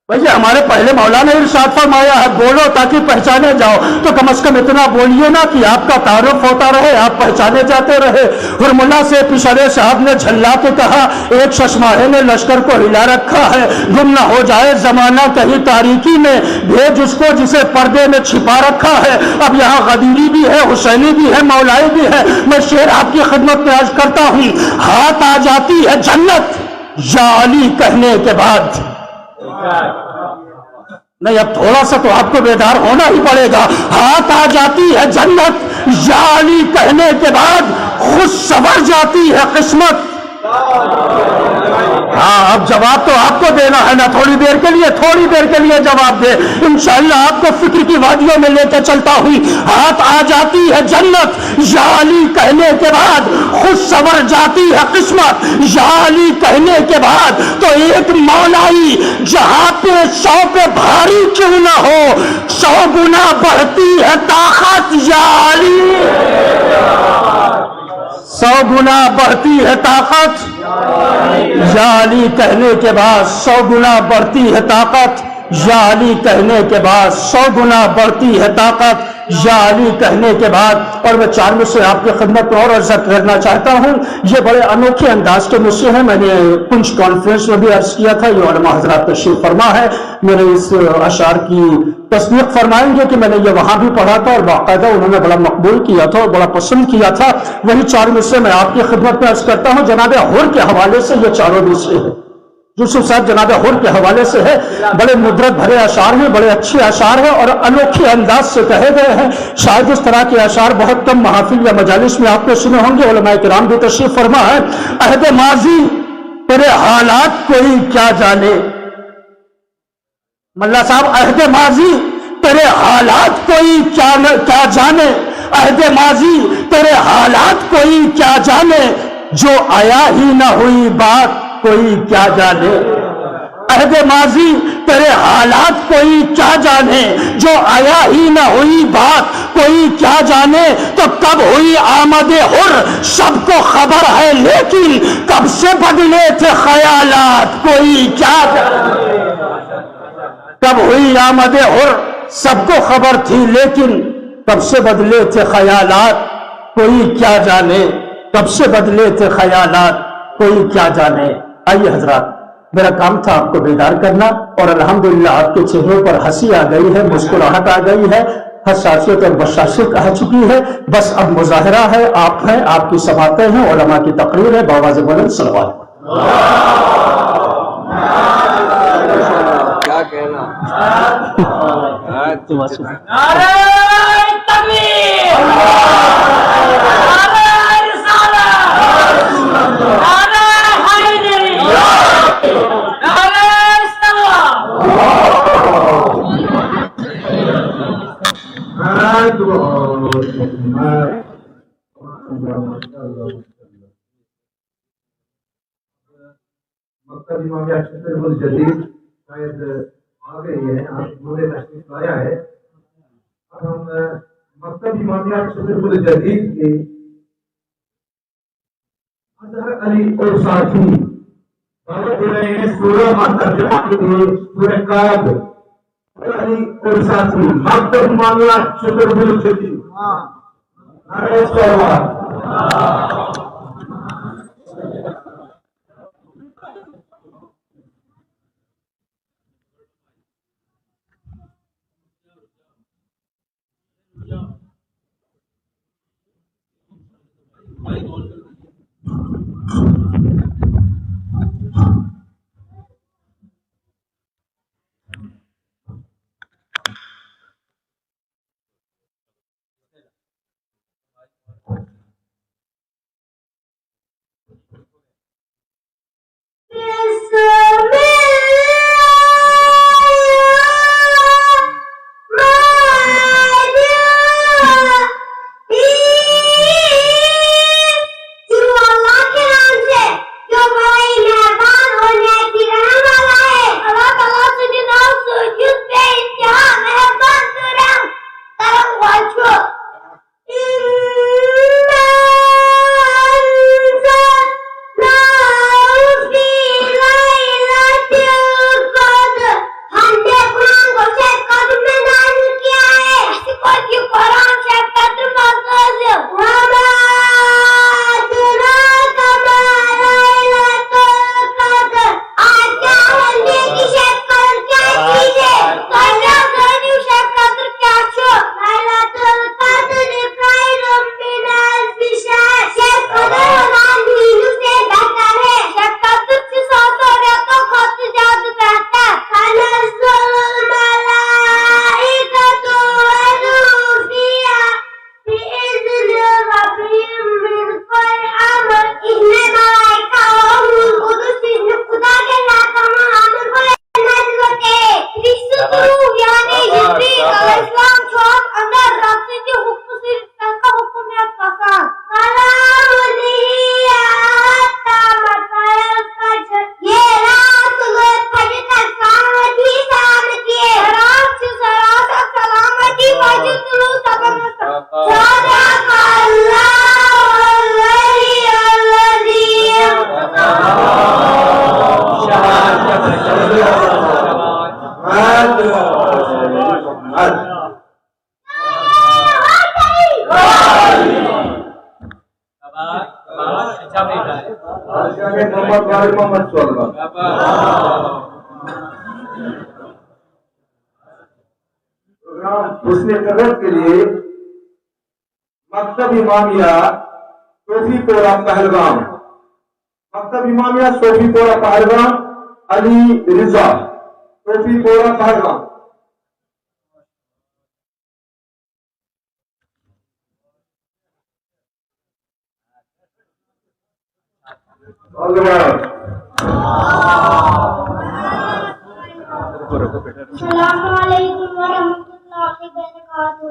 بھئی ہمارے پہلے مولا نے ارشاد فرمایا ہے بولو تاکہ پہچانے جاؤ، تو کم از کم اتنا بولیے نا کہ آپ کا تعارف ہوتا رہے، آپ پہچانے جاتے رہے۔ ہرملا سے پسر صاحب نے جھلا کے کہا، ایک ششماہے نے لشکر کو ہلا رکھا ہے، گم نہ ہو جائے زمانہ کہیں تاریکی میں، بھیج اس کو جسے پردے میں چھپا رکھا ہے۔ اب یہاں غدیری بھی ہے، حسینی بھی ہے، مولائی بھی ہے۔ میں شعر آپ کی خدمت میں عرض کرتا ہوں، ہاتھ آ جاتی ہے جنت یا علی کہنے کے بعد۔ نہیں، اب تھوڑا سا تو آپ کو بیدار ہونا ہی پڑے گا۔ ہاتھ آ جاتی ہے جنت یا علی کہنے کے بعد، خود سنور جاتی ہے قسمت۔ ہاں، اب جواب تو آپ کو دینا ہے نا، تھوڑی دیر کے لیے جواب دے، انشاءاللہ آپ کو فکر کی وادیوں میں لے کے چلتا ہوں۔ ہاتھ آ جاتی ہے جنت یا علی کہنے کے بعد، خود سنور جاتی ہے قسمت۔ یا علی کہنے کے بعد تو ایک مولائی جہاں پہ 100 پہ بھاری کیوں نہ ہو، 100 گنا بڑھتی ہے طاقت یا علی، 100 گنا بڑھتی ہے طاقت یا علی کہنے کے بعد، 100 گنا بڑھتی ہے طاقت یا علی کہنے کے بعد، 100 گنا بڑھتی ہے طاقت یا علی کہنے کے بعد۔ اور میں 4 مصرے آپ کی خدمت میں اور عرض کرنا چاہتا ہوں، یہ بڑے انوکھے انداز کے مصرے ہیں، میں نے کنج کانفرنس میں بھی عرض کیا تھا، یہ علماء حضرات تشریف فرما ہے، میرے اس اشعار کی تصدیق فرمائیں گے کہ میں نے یہ وہاں بھی پڑھا تھا اور باقاعدہ انہوں نے بڑا مقبول کیا تھا اور بڑا پسند کیا تھا۔ وہی 4 مصرے میں آپ کی خدمت میں عرض کرتا ہوں، جناب حر کے حوالے سے یہ چاروں مصرے ہیں۔ یوسف صاحب جناب حر کے حوالے سے ہے، بڑے مدرت بھرے اشعار ہیں، بڑے اچھے اشعار ہیں اور انوکھے انداز سے کہے گئے ہیں۔ شاید اس طرح کے اشعار بہت کم محافل یا مجالس میں آپ نے سنے ہوں گے، علماء کرام بھی تشریف فرما ہے۔ عہد ماضی تیرے حالات کوئی کیا جانے، ملا صاحب عہد ماضی تیرے حالات کوئی کیا جانے، عہد ماضی تیرے حالات کوئی کیا جانے، جو آیا ہی نہ ہوئی بات کوئی کیا جانے۔ عہد ماضی تیرے حالات کوئی کیا جانے، جو آیا ہی نہ ہوئی بات کوئی کیا جانے، تو کب ہوئی آمد حر سب کو خبر ہے، لیکن کب سے بدلے تھے خیالات کوئی کیا جانے۔ کب ہوئی آمد حر سب کو خبر تھی، لیکن کب سے بدلے تھے خیالات کوئی کیا جانے، کب سے بدلے تھے خیالات کوئی کیا جانے۔ آئیے حضرات، میرا کام تھا آپ کو بیدار کرنا اور الحمدللہ آپ کے چہروں پر ہنسی آ گئی ہے، مسکراہٹ آ گئی ہے۔ حساسیت اور بشاشت آ چکی ہے. بس اب مظاہرہ ہے، آپ ہیں، آپ کی سماعتیں ہیں، علماء کی تقریر ہے. بآواز بلند صلوات. کیا کہنا نعرہ تکبیر، نعرہ رسالت، نعرہ حیدری، نعرہ مکتب امامیہ شطر الجدید شاید آ گئی ہے، انہوں نے تشریف لایا ہے. اب ہم مکتب امامیہ شطر الجدید کے اظہر علی اور ساتھی دعوت دے رہے ہیں سورہ مکتب کے لیے. سورہ کعب علی اور ساتھی مکتب امامیہ شطر الجدید. نعرہ صلوات. حسن قدرت کے لیے مکتب امامیہ صوفی پورہ پہلگام، مکتب امامیہ صوفی پورہ پہلگام علی رضا صوفی پورہ پہلگام. السلام علیکم ورحمۃ اللہ وبرکاتہ.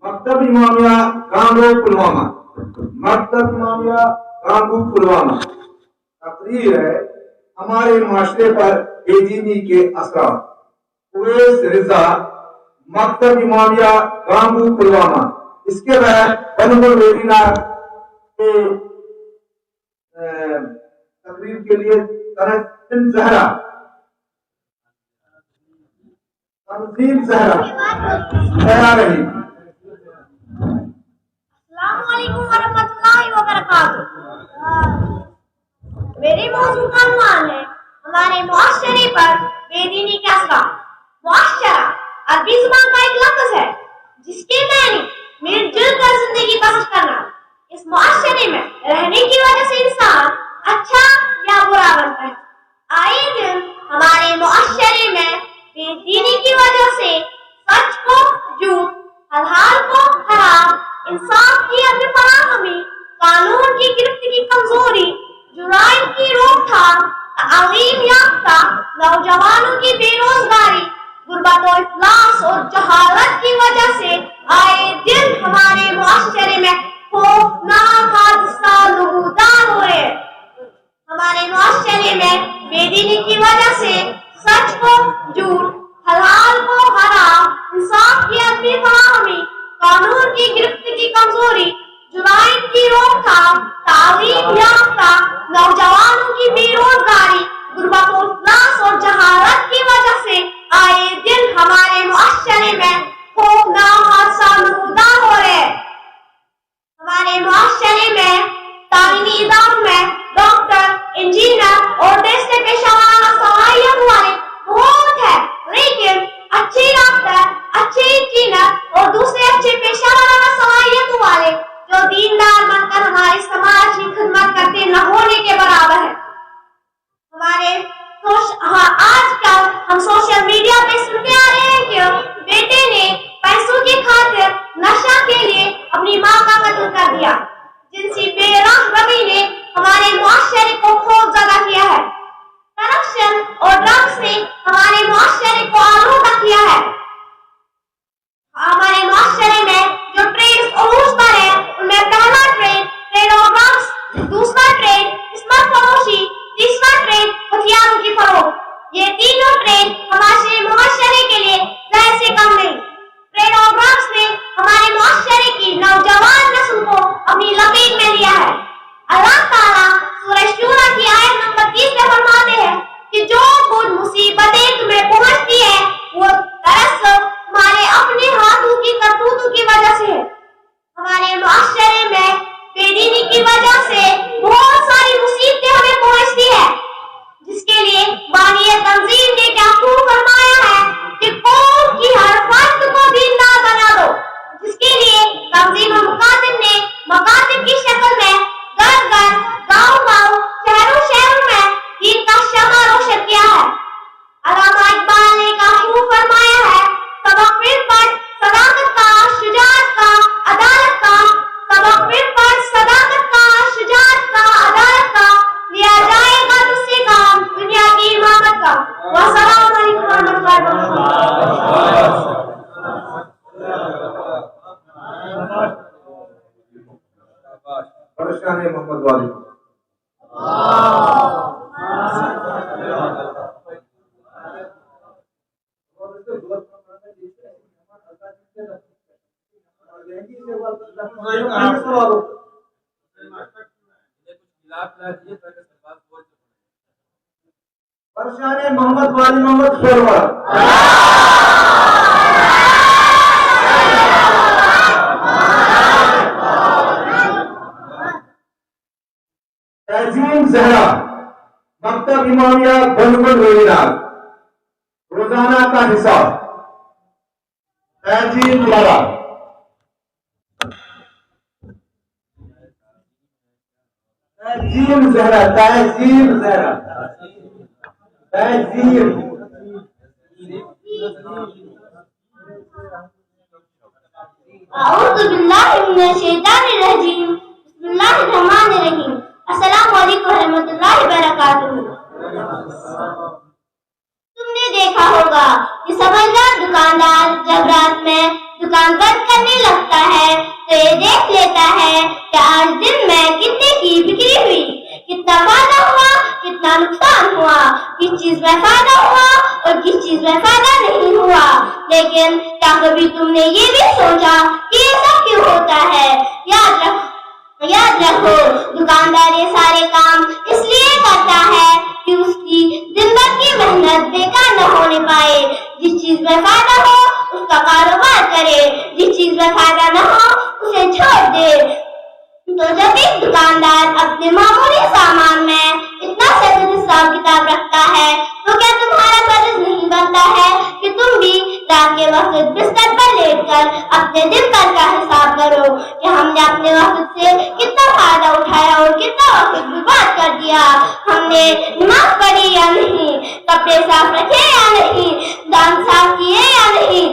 مکتب امامیہ کانگو پلوامہ، مکتب امامیہ کانگو پلوامہ تقریر ہے ہمارے معاشرے پر بے دینی کے اثرات۔ اویس رضا، مکتب امامیہ کانگو پلوامہ۔ اس کے بعد بنگل ویبینار کے تقریر کے لیے تنظیم زہرا تیار رہی۔ السلام علیکم ورحمۃ اللہ وبرکاتہ۔ میرے موضوع کا عنوان ہے ہمارے معاشرے پر بے دینی کے اثرات۔ معاشرہ عربی زبان کا ایک لفظ ہے جس کے معنی مل جل کر زندگی بسر کرنا۔ اس معاشرے میں رہنے کی وجہ سے انسان اچھا یا برا بنتا ہے۔ آئے دن ہمارے معاشرے میں بے دینی کی وجہ سے سچ کو جھوٹ، حلال کو حرام، انصاف کی عدم فراہمی، قانون کی گرفت کی کمزوری، جرائم کی روک تھام، تعلیم یافتہ نوجوانوں کی بے روزگاری، غربت و افلاس اور جہالت کی وجہ سے آئے دن ہمارے معاشرے میں خوفناک حادثات نمودار ہو رہے ہیں۔ ہمارے معاشرے میں بے دینی کی وجہ سے سچ کو جھوٹ، حلال کو حرام، انصاف کی عدم فراہمی، قانون کی گرفت کی کمزوری، جرائم کی روک تھام، تعلیم یافتہ نوجوانوں کی بے روزگاری، غربت و افلاس اور جہالت کی وجہ سے آئے دن ہمارے معاشرے میں خوفناک حادثات نمودار ہو رہے ہیں۔ ہمارے معاشرے میں تعلیمی اداروں میں ڈاکٹر، انجینئر اور دیگر پیشہ ورانہ صلاحیت والے بہت ہے، لیکن اچھے ڈاکٹر، اچھے انجینئر اور دوسرے اچھے پیشہ ورانہ صلاحیت والے جو دیندار بن کر ہمارے سماج کی خدمت کرتے نہ ہونے کے برابر ہے۔ آج کل ہم سوشل میڈیا پہ سنتے آ رہے ہیں کہ بیٹے نے پیسوں کی خاطر نشہ کے لیے اپنی ماں کا قتل کر دیا۔ جنسی بے رحم روی نے ہمارے معاشرے کو خوف زدہ کیا ہے۔ کرپشن اور ڈرگس نے ہمارے معاشرے کو آلودہ کیا ہے۔ ہمارے معاشرے میں جو ٹریڈز عروج پر ہیں ان میں پہلا ٹریڈ آف ڈرگس، دوسرا ٹریڈ عصمت فروشی، تیسرا ٹریڈ ہتھیاروں کی فروخت۔ یہ تینوں ٹریڈ ہمارے معاشرے کے لیے زہر سے کم نہیں۔ ٹریڈ آف ڈرگس نے ہمارے معاشرے کی نوجوان نسل کو اپنی لپیٹ میں لیا ہے۔ اللہ تعالیٰ سورہ شورى کی آیت نمبر 30 میں فرماتے ہیں کہ جو کچھ مصیبتیں تمہیں پہنچتی ہیں وہ دراصل تمہارے اپنے ہاتھوں کی کرتوتوں کی وجہ سے ہے۔ ہمارے معاشرے میں بے دینی کی وجہ سے بہت ساری مصیبتیں ہمیں پہنچتی ہیں، جس کے لیے بانی تنظیم نے کیا خوب فرمایا ہے کہ قوم کی ہر فرد کو دیندار بنا دو، جس کے لیے تنظیم مکاتب نے مکاتب کی شکل میں گھر گھر، گاؤں گاؤں، شہروں شہروں میں دین کا شمع روشن کیا ہے۔ علامہ اقبال نے کیا خوب فرمایا ہے، سبق پھر پڑھ صداقت کا، شجاعت کا، عدالت کا، سبق پھر پڑھ صداقت کا، شجاعت کا، عدالت کا، لیا جائے گا تجھ سے کام دنیا کی امامت کا۔ والسلام علیکم ورحمۃ اللہ وبرکاتہ۔ برشان محمد والی۔ برشان محمد والی محمد فورور۔ تنظیم زہرا، مکتب امامیہ بنگل ویبینار، روزانہ کا حساب۔ تنظیم زہرا۔ تہذیب زہرا تہذیب زہرا تہذیب اعوذ باللہ من الشیطان الرجیم بسم اللہ الرحمن الرحیم السلام علیکم ورحمۃ اللہ وبرکاتہ. تم نے دیکھا ہوگا کہ سمجھدار دکاندار جب رات میں دکان بند کرنے لگتا ہے تو یہ دیکھ لیتا ہے کہ آج دن میں کتنے کی بکری ہوئی, کتنا فائدہ ہوا, کتنا نقصان ہوا, کس چیز میں فائدہ ہوا اور کس چیز میں فائدہ نہیں ہوا. لیکن کیا کبھی تم نے یہ بھی سوچا کہ یہ سب کیوں ہوتا ہے؟ یاد رکھو دکاندار یہ سارے کام اس لیے کرتا ہے کہ اس کی دن بھر کی محنت بیکار نہ ہونے پائے. جس چیز میں فائدہ ہو اس کا کاروبار کرے, جس چیز میں فائدہ نہ ہو اسے چھوڑ دے. تو جب ایک دکاندار اپنے معمولی سامان میں اتنا سخت حساب کتاب رکھتا ہے تو کیا تمہارا فرض نہیں بنتا ہے کہ تم بھی رات کے وقت بستر پر لیٹ کر اپنے دن بھر کا حساب کرو کہ ہم نے اپنے وقت سے کتنا فائدہ اٹھایا اور کتنا وقت برباد کر دیا. ہم نے نماز پڑھی یا نہیں, کپڑے صاف رکھے یا نہیں, دانت صاف کیے یا نہیں,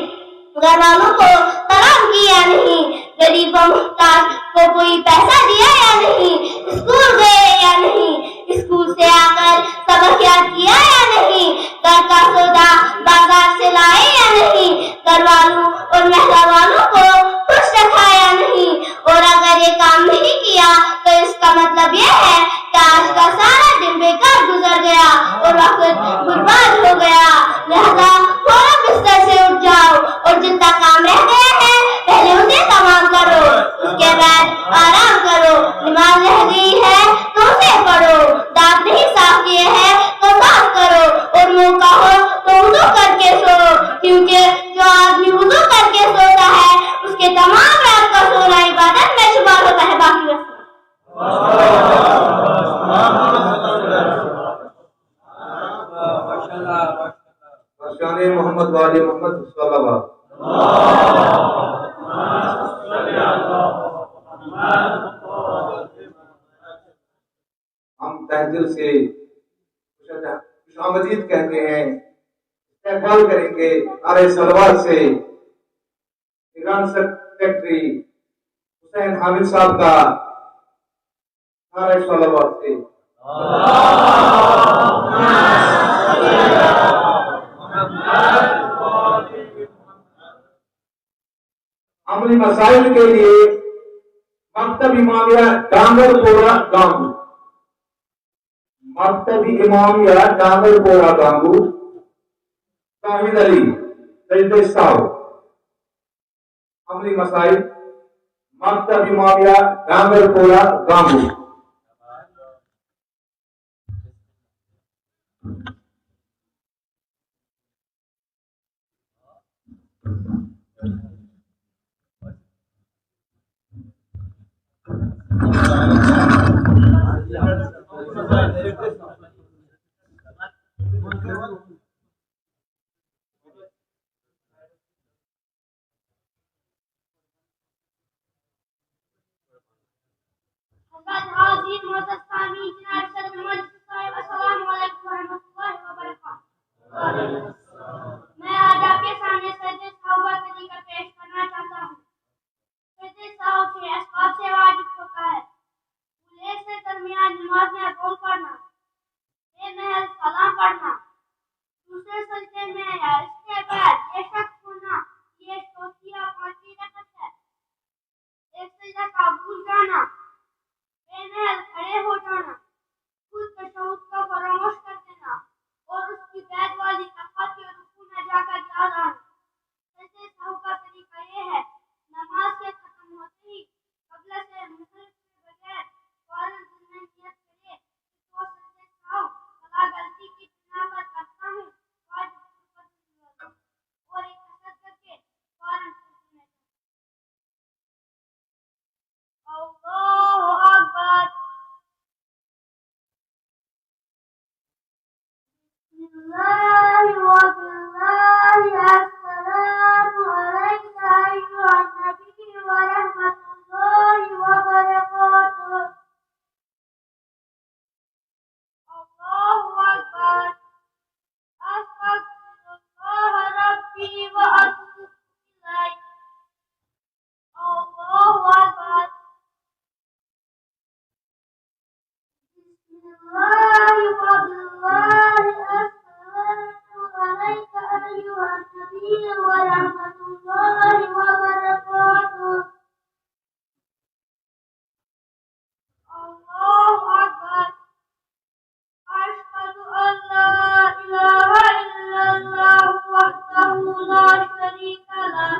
گھر والوں کو سلام کیا یا نہیں, غریب و محتاج کو کوئی پیسہ دیا یا نہیں, اسکول گئے یا نہیں, اسکول سے آ کر سبق یاد کیا یا نہیں, گھر کا سودا بازار سے لائے یا نہیں, گھر والوں اور محلہ والوں کو خوش رکھا یا نہیں. اور اگر یہ کام نہیں کیا تو اس کا مطلب یہ ہے کہ آج کا سارا دن بیکار گزر گیا اور وقت برباد ہو گیا. لہذا فوراً بستر سے اٹھ جاؤ اور جتنا کام رہ گیا ہے پہلے اسے تمام کرو, اس کے بعد آرام کرو. نماز رہ گئی ہے تو اسے پڑھو, دانت نہیں صاف کیے ہیں تو صاف کرو, اور منہ کا ہو تو وضو کر کے سو, کیونکہ جو آدمی وضو کر کے سوتا ہے اس کے تمام رات کا سونا عبادت میں شمار ہوتا ہے. باقی شان محمد والی محمد صلی اللہ. ہم تہ دل سے خوش آمدید کہتے ہیں, استقبال کریں گے نعرہ صلوات سے نگران سیکرٹری حسین حامد صاحب کا نعرہ صلوات سے. عملی مسائل کے لیے مکتب امامیہ ڈانگر پورا گانگو, مکتب امامیہ ڈانگر پورا گانگو, شاہد علی سجدہ صاحب. عملی مسائل مکتب امامیہ ڈانگر پورا گانگو. میں آج آپ کے سامنے سجدہ صحابہ کا طریقہ پیش کرنا چاہتا ہوں. سجدہ صحابہ کے اسباب سے واجب ہوتا ہے. پورے سے درمیان نماز میں قول پڑھنا, بے محض سلام پڑھنا, دوسرے سجدے میں یا اس کے بعد یہ شخص ہونا یہ چوتھی یا پانچویں رکعت ہے. ایک سجدہ کا بھول جانا, بے محض کھڑے ہو جانا, خود تشہد کو فراموش کر دینا اور اس کی بعد والی رکعت کے رکوع میں جا کر یاد آنا. سجدہ سہو کا طریقہ یہ ہے, نماز کے ختم ہوتے ہی قبل سے مغرب کے بغیر فوراً دل میں نیت کرے کہ تو سجدہ سہو فلاں غلطی کی بنا پر کرتا ہوں, اور ایک حسد کر کے فوراً سجدے میں اللہ اکبر. الله وبالله السلام عليك أيها النبي ورحمة الله وبركاته. الله وبالله السلام عليك أيها النبي ورحمة الله وبركاته. الله أكبر. أشهد أن لا إله إلا الله وحده لا شريك له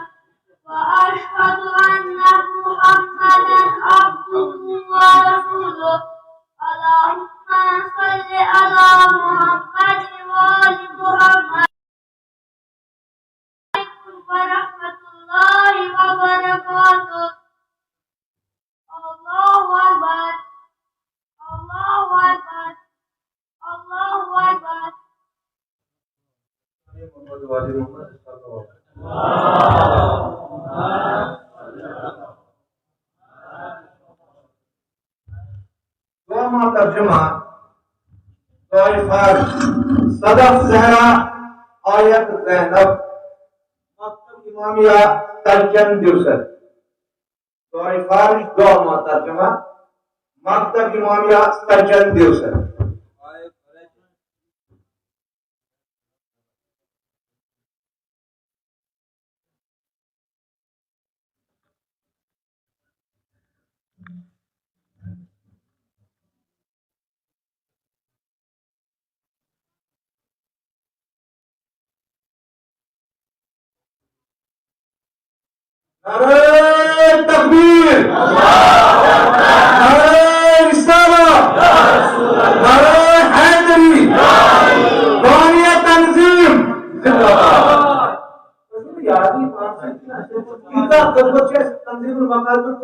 وأشهد أن محمدا عبده ورسوله. اللهم صل على محمد وآل محمد. عليكم ورحمة الله وبركاته. الله أكبر. الله أكبر. الله أكبر. محمد وآل محمد صلی اللہ دوما ترجمہ طائفہ صدف زہرا آیت زینب مکتب امامیہ ترجم دیوسر طائفہ دوما ترجمہ مکتب امامیہ ترجم دیوسر نعرہ تکبیر، نعرہ رسالہ، نعرہ حیدری، قومی تنظیم زندہ باد۔ تنظیم المقاصد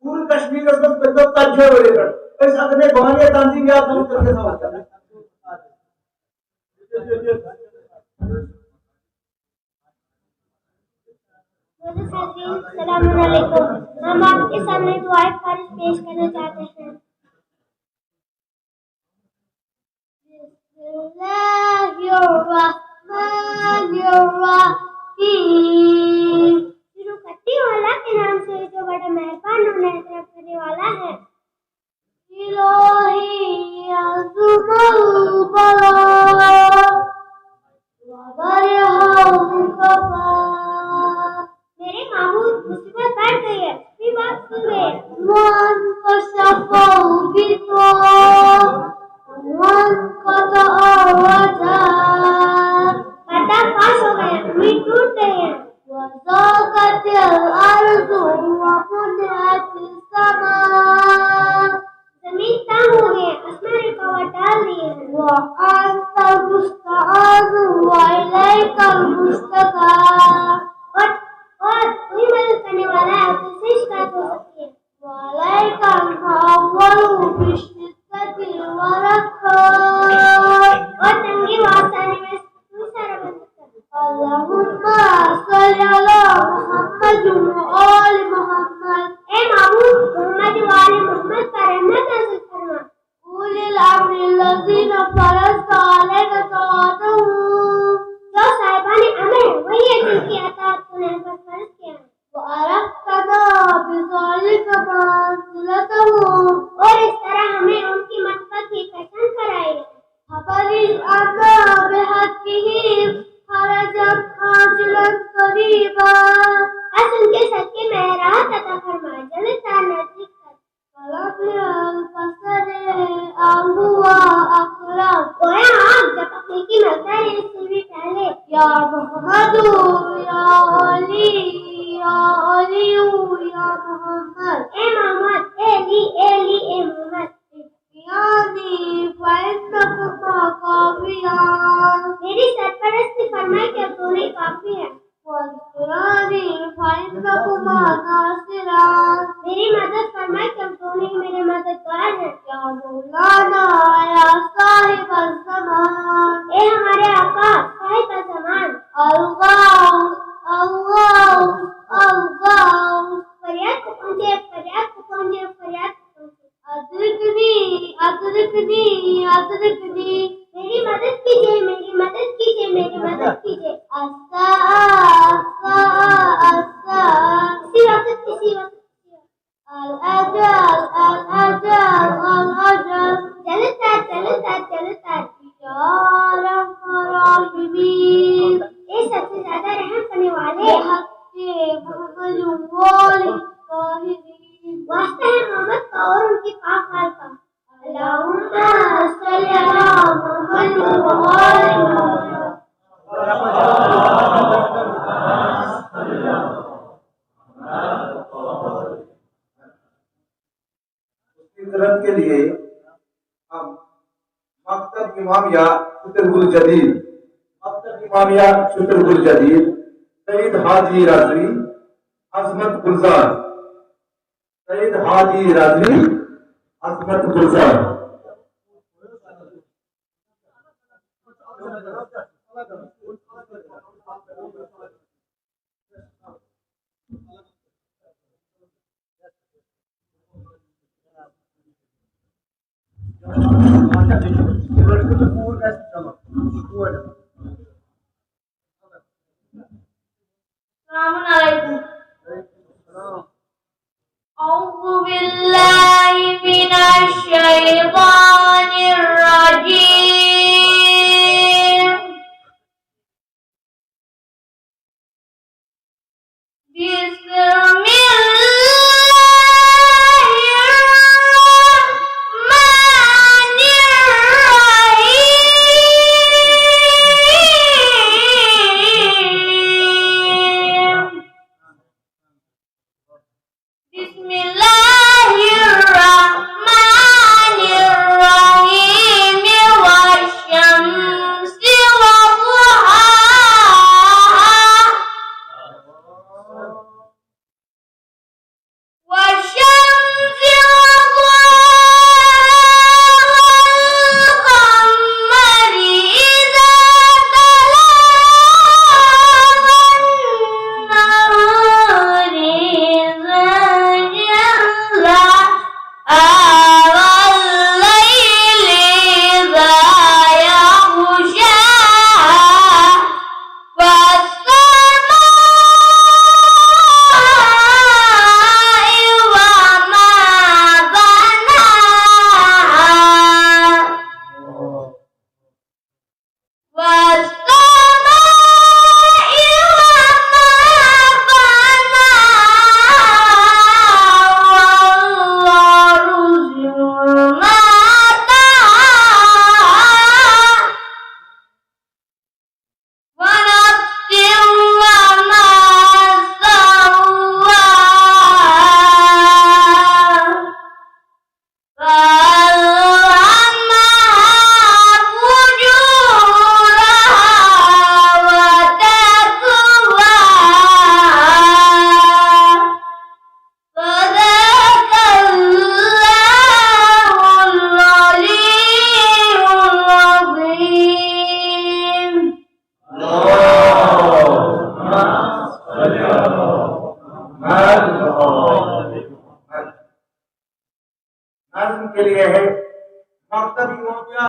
پورے کشمیر میں تجھے ہوئے گا اس اگنے قومی تنظیم یاد ضرور کر کے سوال کرنا۔ السلام علیکم، ہم آپ کے سامنے دعائے فارغ پیش کرنا چاہتے ہیں۔ بسم اللہ الرحمن الرحیم، شروع کرتی ہوں اللہ کے نام سے جو بڑا مہربان اور نہایت کرنے والا ہے۔ الہی عظم البلا وبرہم کفا، میرے معبود مصیبت بڑھ گئی ہے، بھی بات سن گئے۔ من کشفہ بتو من قطع وجہ، پردہ فاش ہو گئے، امید ٹوٹ گئی ہے۔ وضاقت الارض ومنعت السماء، زمین تنگ ہو گئی ہے، آسمان رکاوٹ ڈال دی ہے۔ وانت المستعان والیک المشتکا، اور وہی مدد کرنے والا ہے تو سے شکایت ہو سکتی ہے۔ وعلیک المعول بشدت الورقاء، اور تنگی و آسانی میں تو سارا بن سکتا ہے۔ اللہم صل علی محمد وآل محمد، اے معبود محمد و آل محمد پر رحمت نازل فرما۔ اولی الامر الذین فرضت علیک طاعتہم، جو صاحبان امر ہیں وہی ہے جن کی اطاعت تو نے پر فرض کیا ہے۔ وَعَرَفْتَنَا بِذَلِكَ مَنزِلَتَهُمْ، اور اس طرح ہمیں ان کی منزلت کی پہچان کرائی ہے۔ فَبَلِغْ عَنَّا بِحَقِّهِمْ حَرَجًا عَاجِلًا قَرِيبًا، بس ان کے صدقے میں راحت عطا فرما، جلد تر نزدیک کر۔ فَلَمْيَ الْبَصَرِ أَوْ هُوَ أَقْرَبُ، گویا آنکھ جھپکنے کی مقدار اس سے بھی پہلے۔ یا محمد یا علی یا علی یا محمد، اے محمد، اے علی، اے علی، اے محمد۔ اکفیانی فإنکما کافیان، میری سرپرستی فرمائے کہ اب تو نہیں کافی ہے۔ واذکرانی فإنکما ناصران، میری مدد فرمائے کہ اب تو نہیں میرے مددگار ہیں۔ یا مولانا یا صاحب الزمان، اے ہمارے آقا صاحب الزمان۔ الغوث الغوث الغوث، فریاد کو پہنچے، فریاد کو پہنچے، فریاد کو پہنچے۔ ادرکنی ادرکنی ادرکنی، میری مدد کیجیے، میری مدد کیجیے، میری مدد کیجیے۔ اسی وقت اسی وقت۔ الاجل الاجل الاجل، جلد تر فطرت کے لیے ہم مکتب امامیہ شتر گل جدید سید حاجی رضوی عظمت گلزار سید حاجی رضوی عظمت گلزار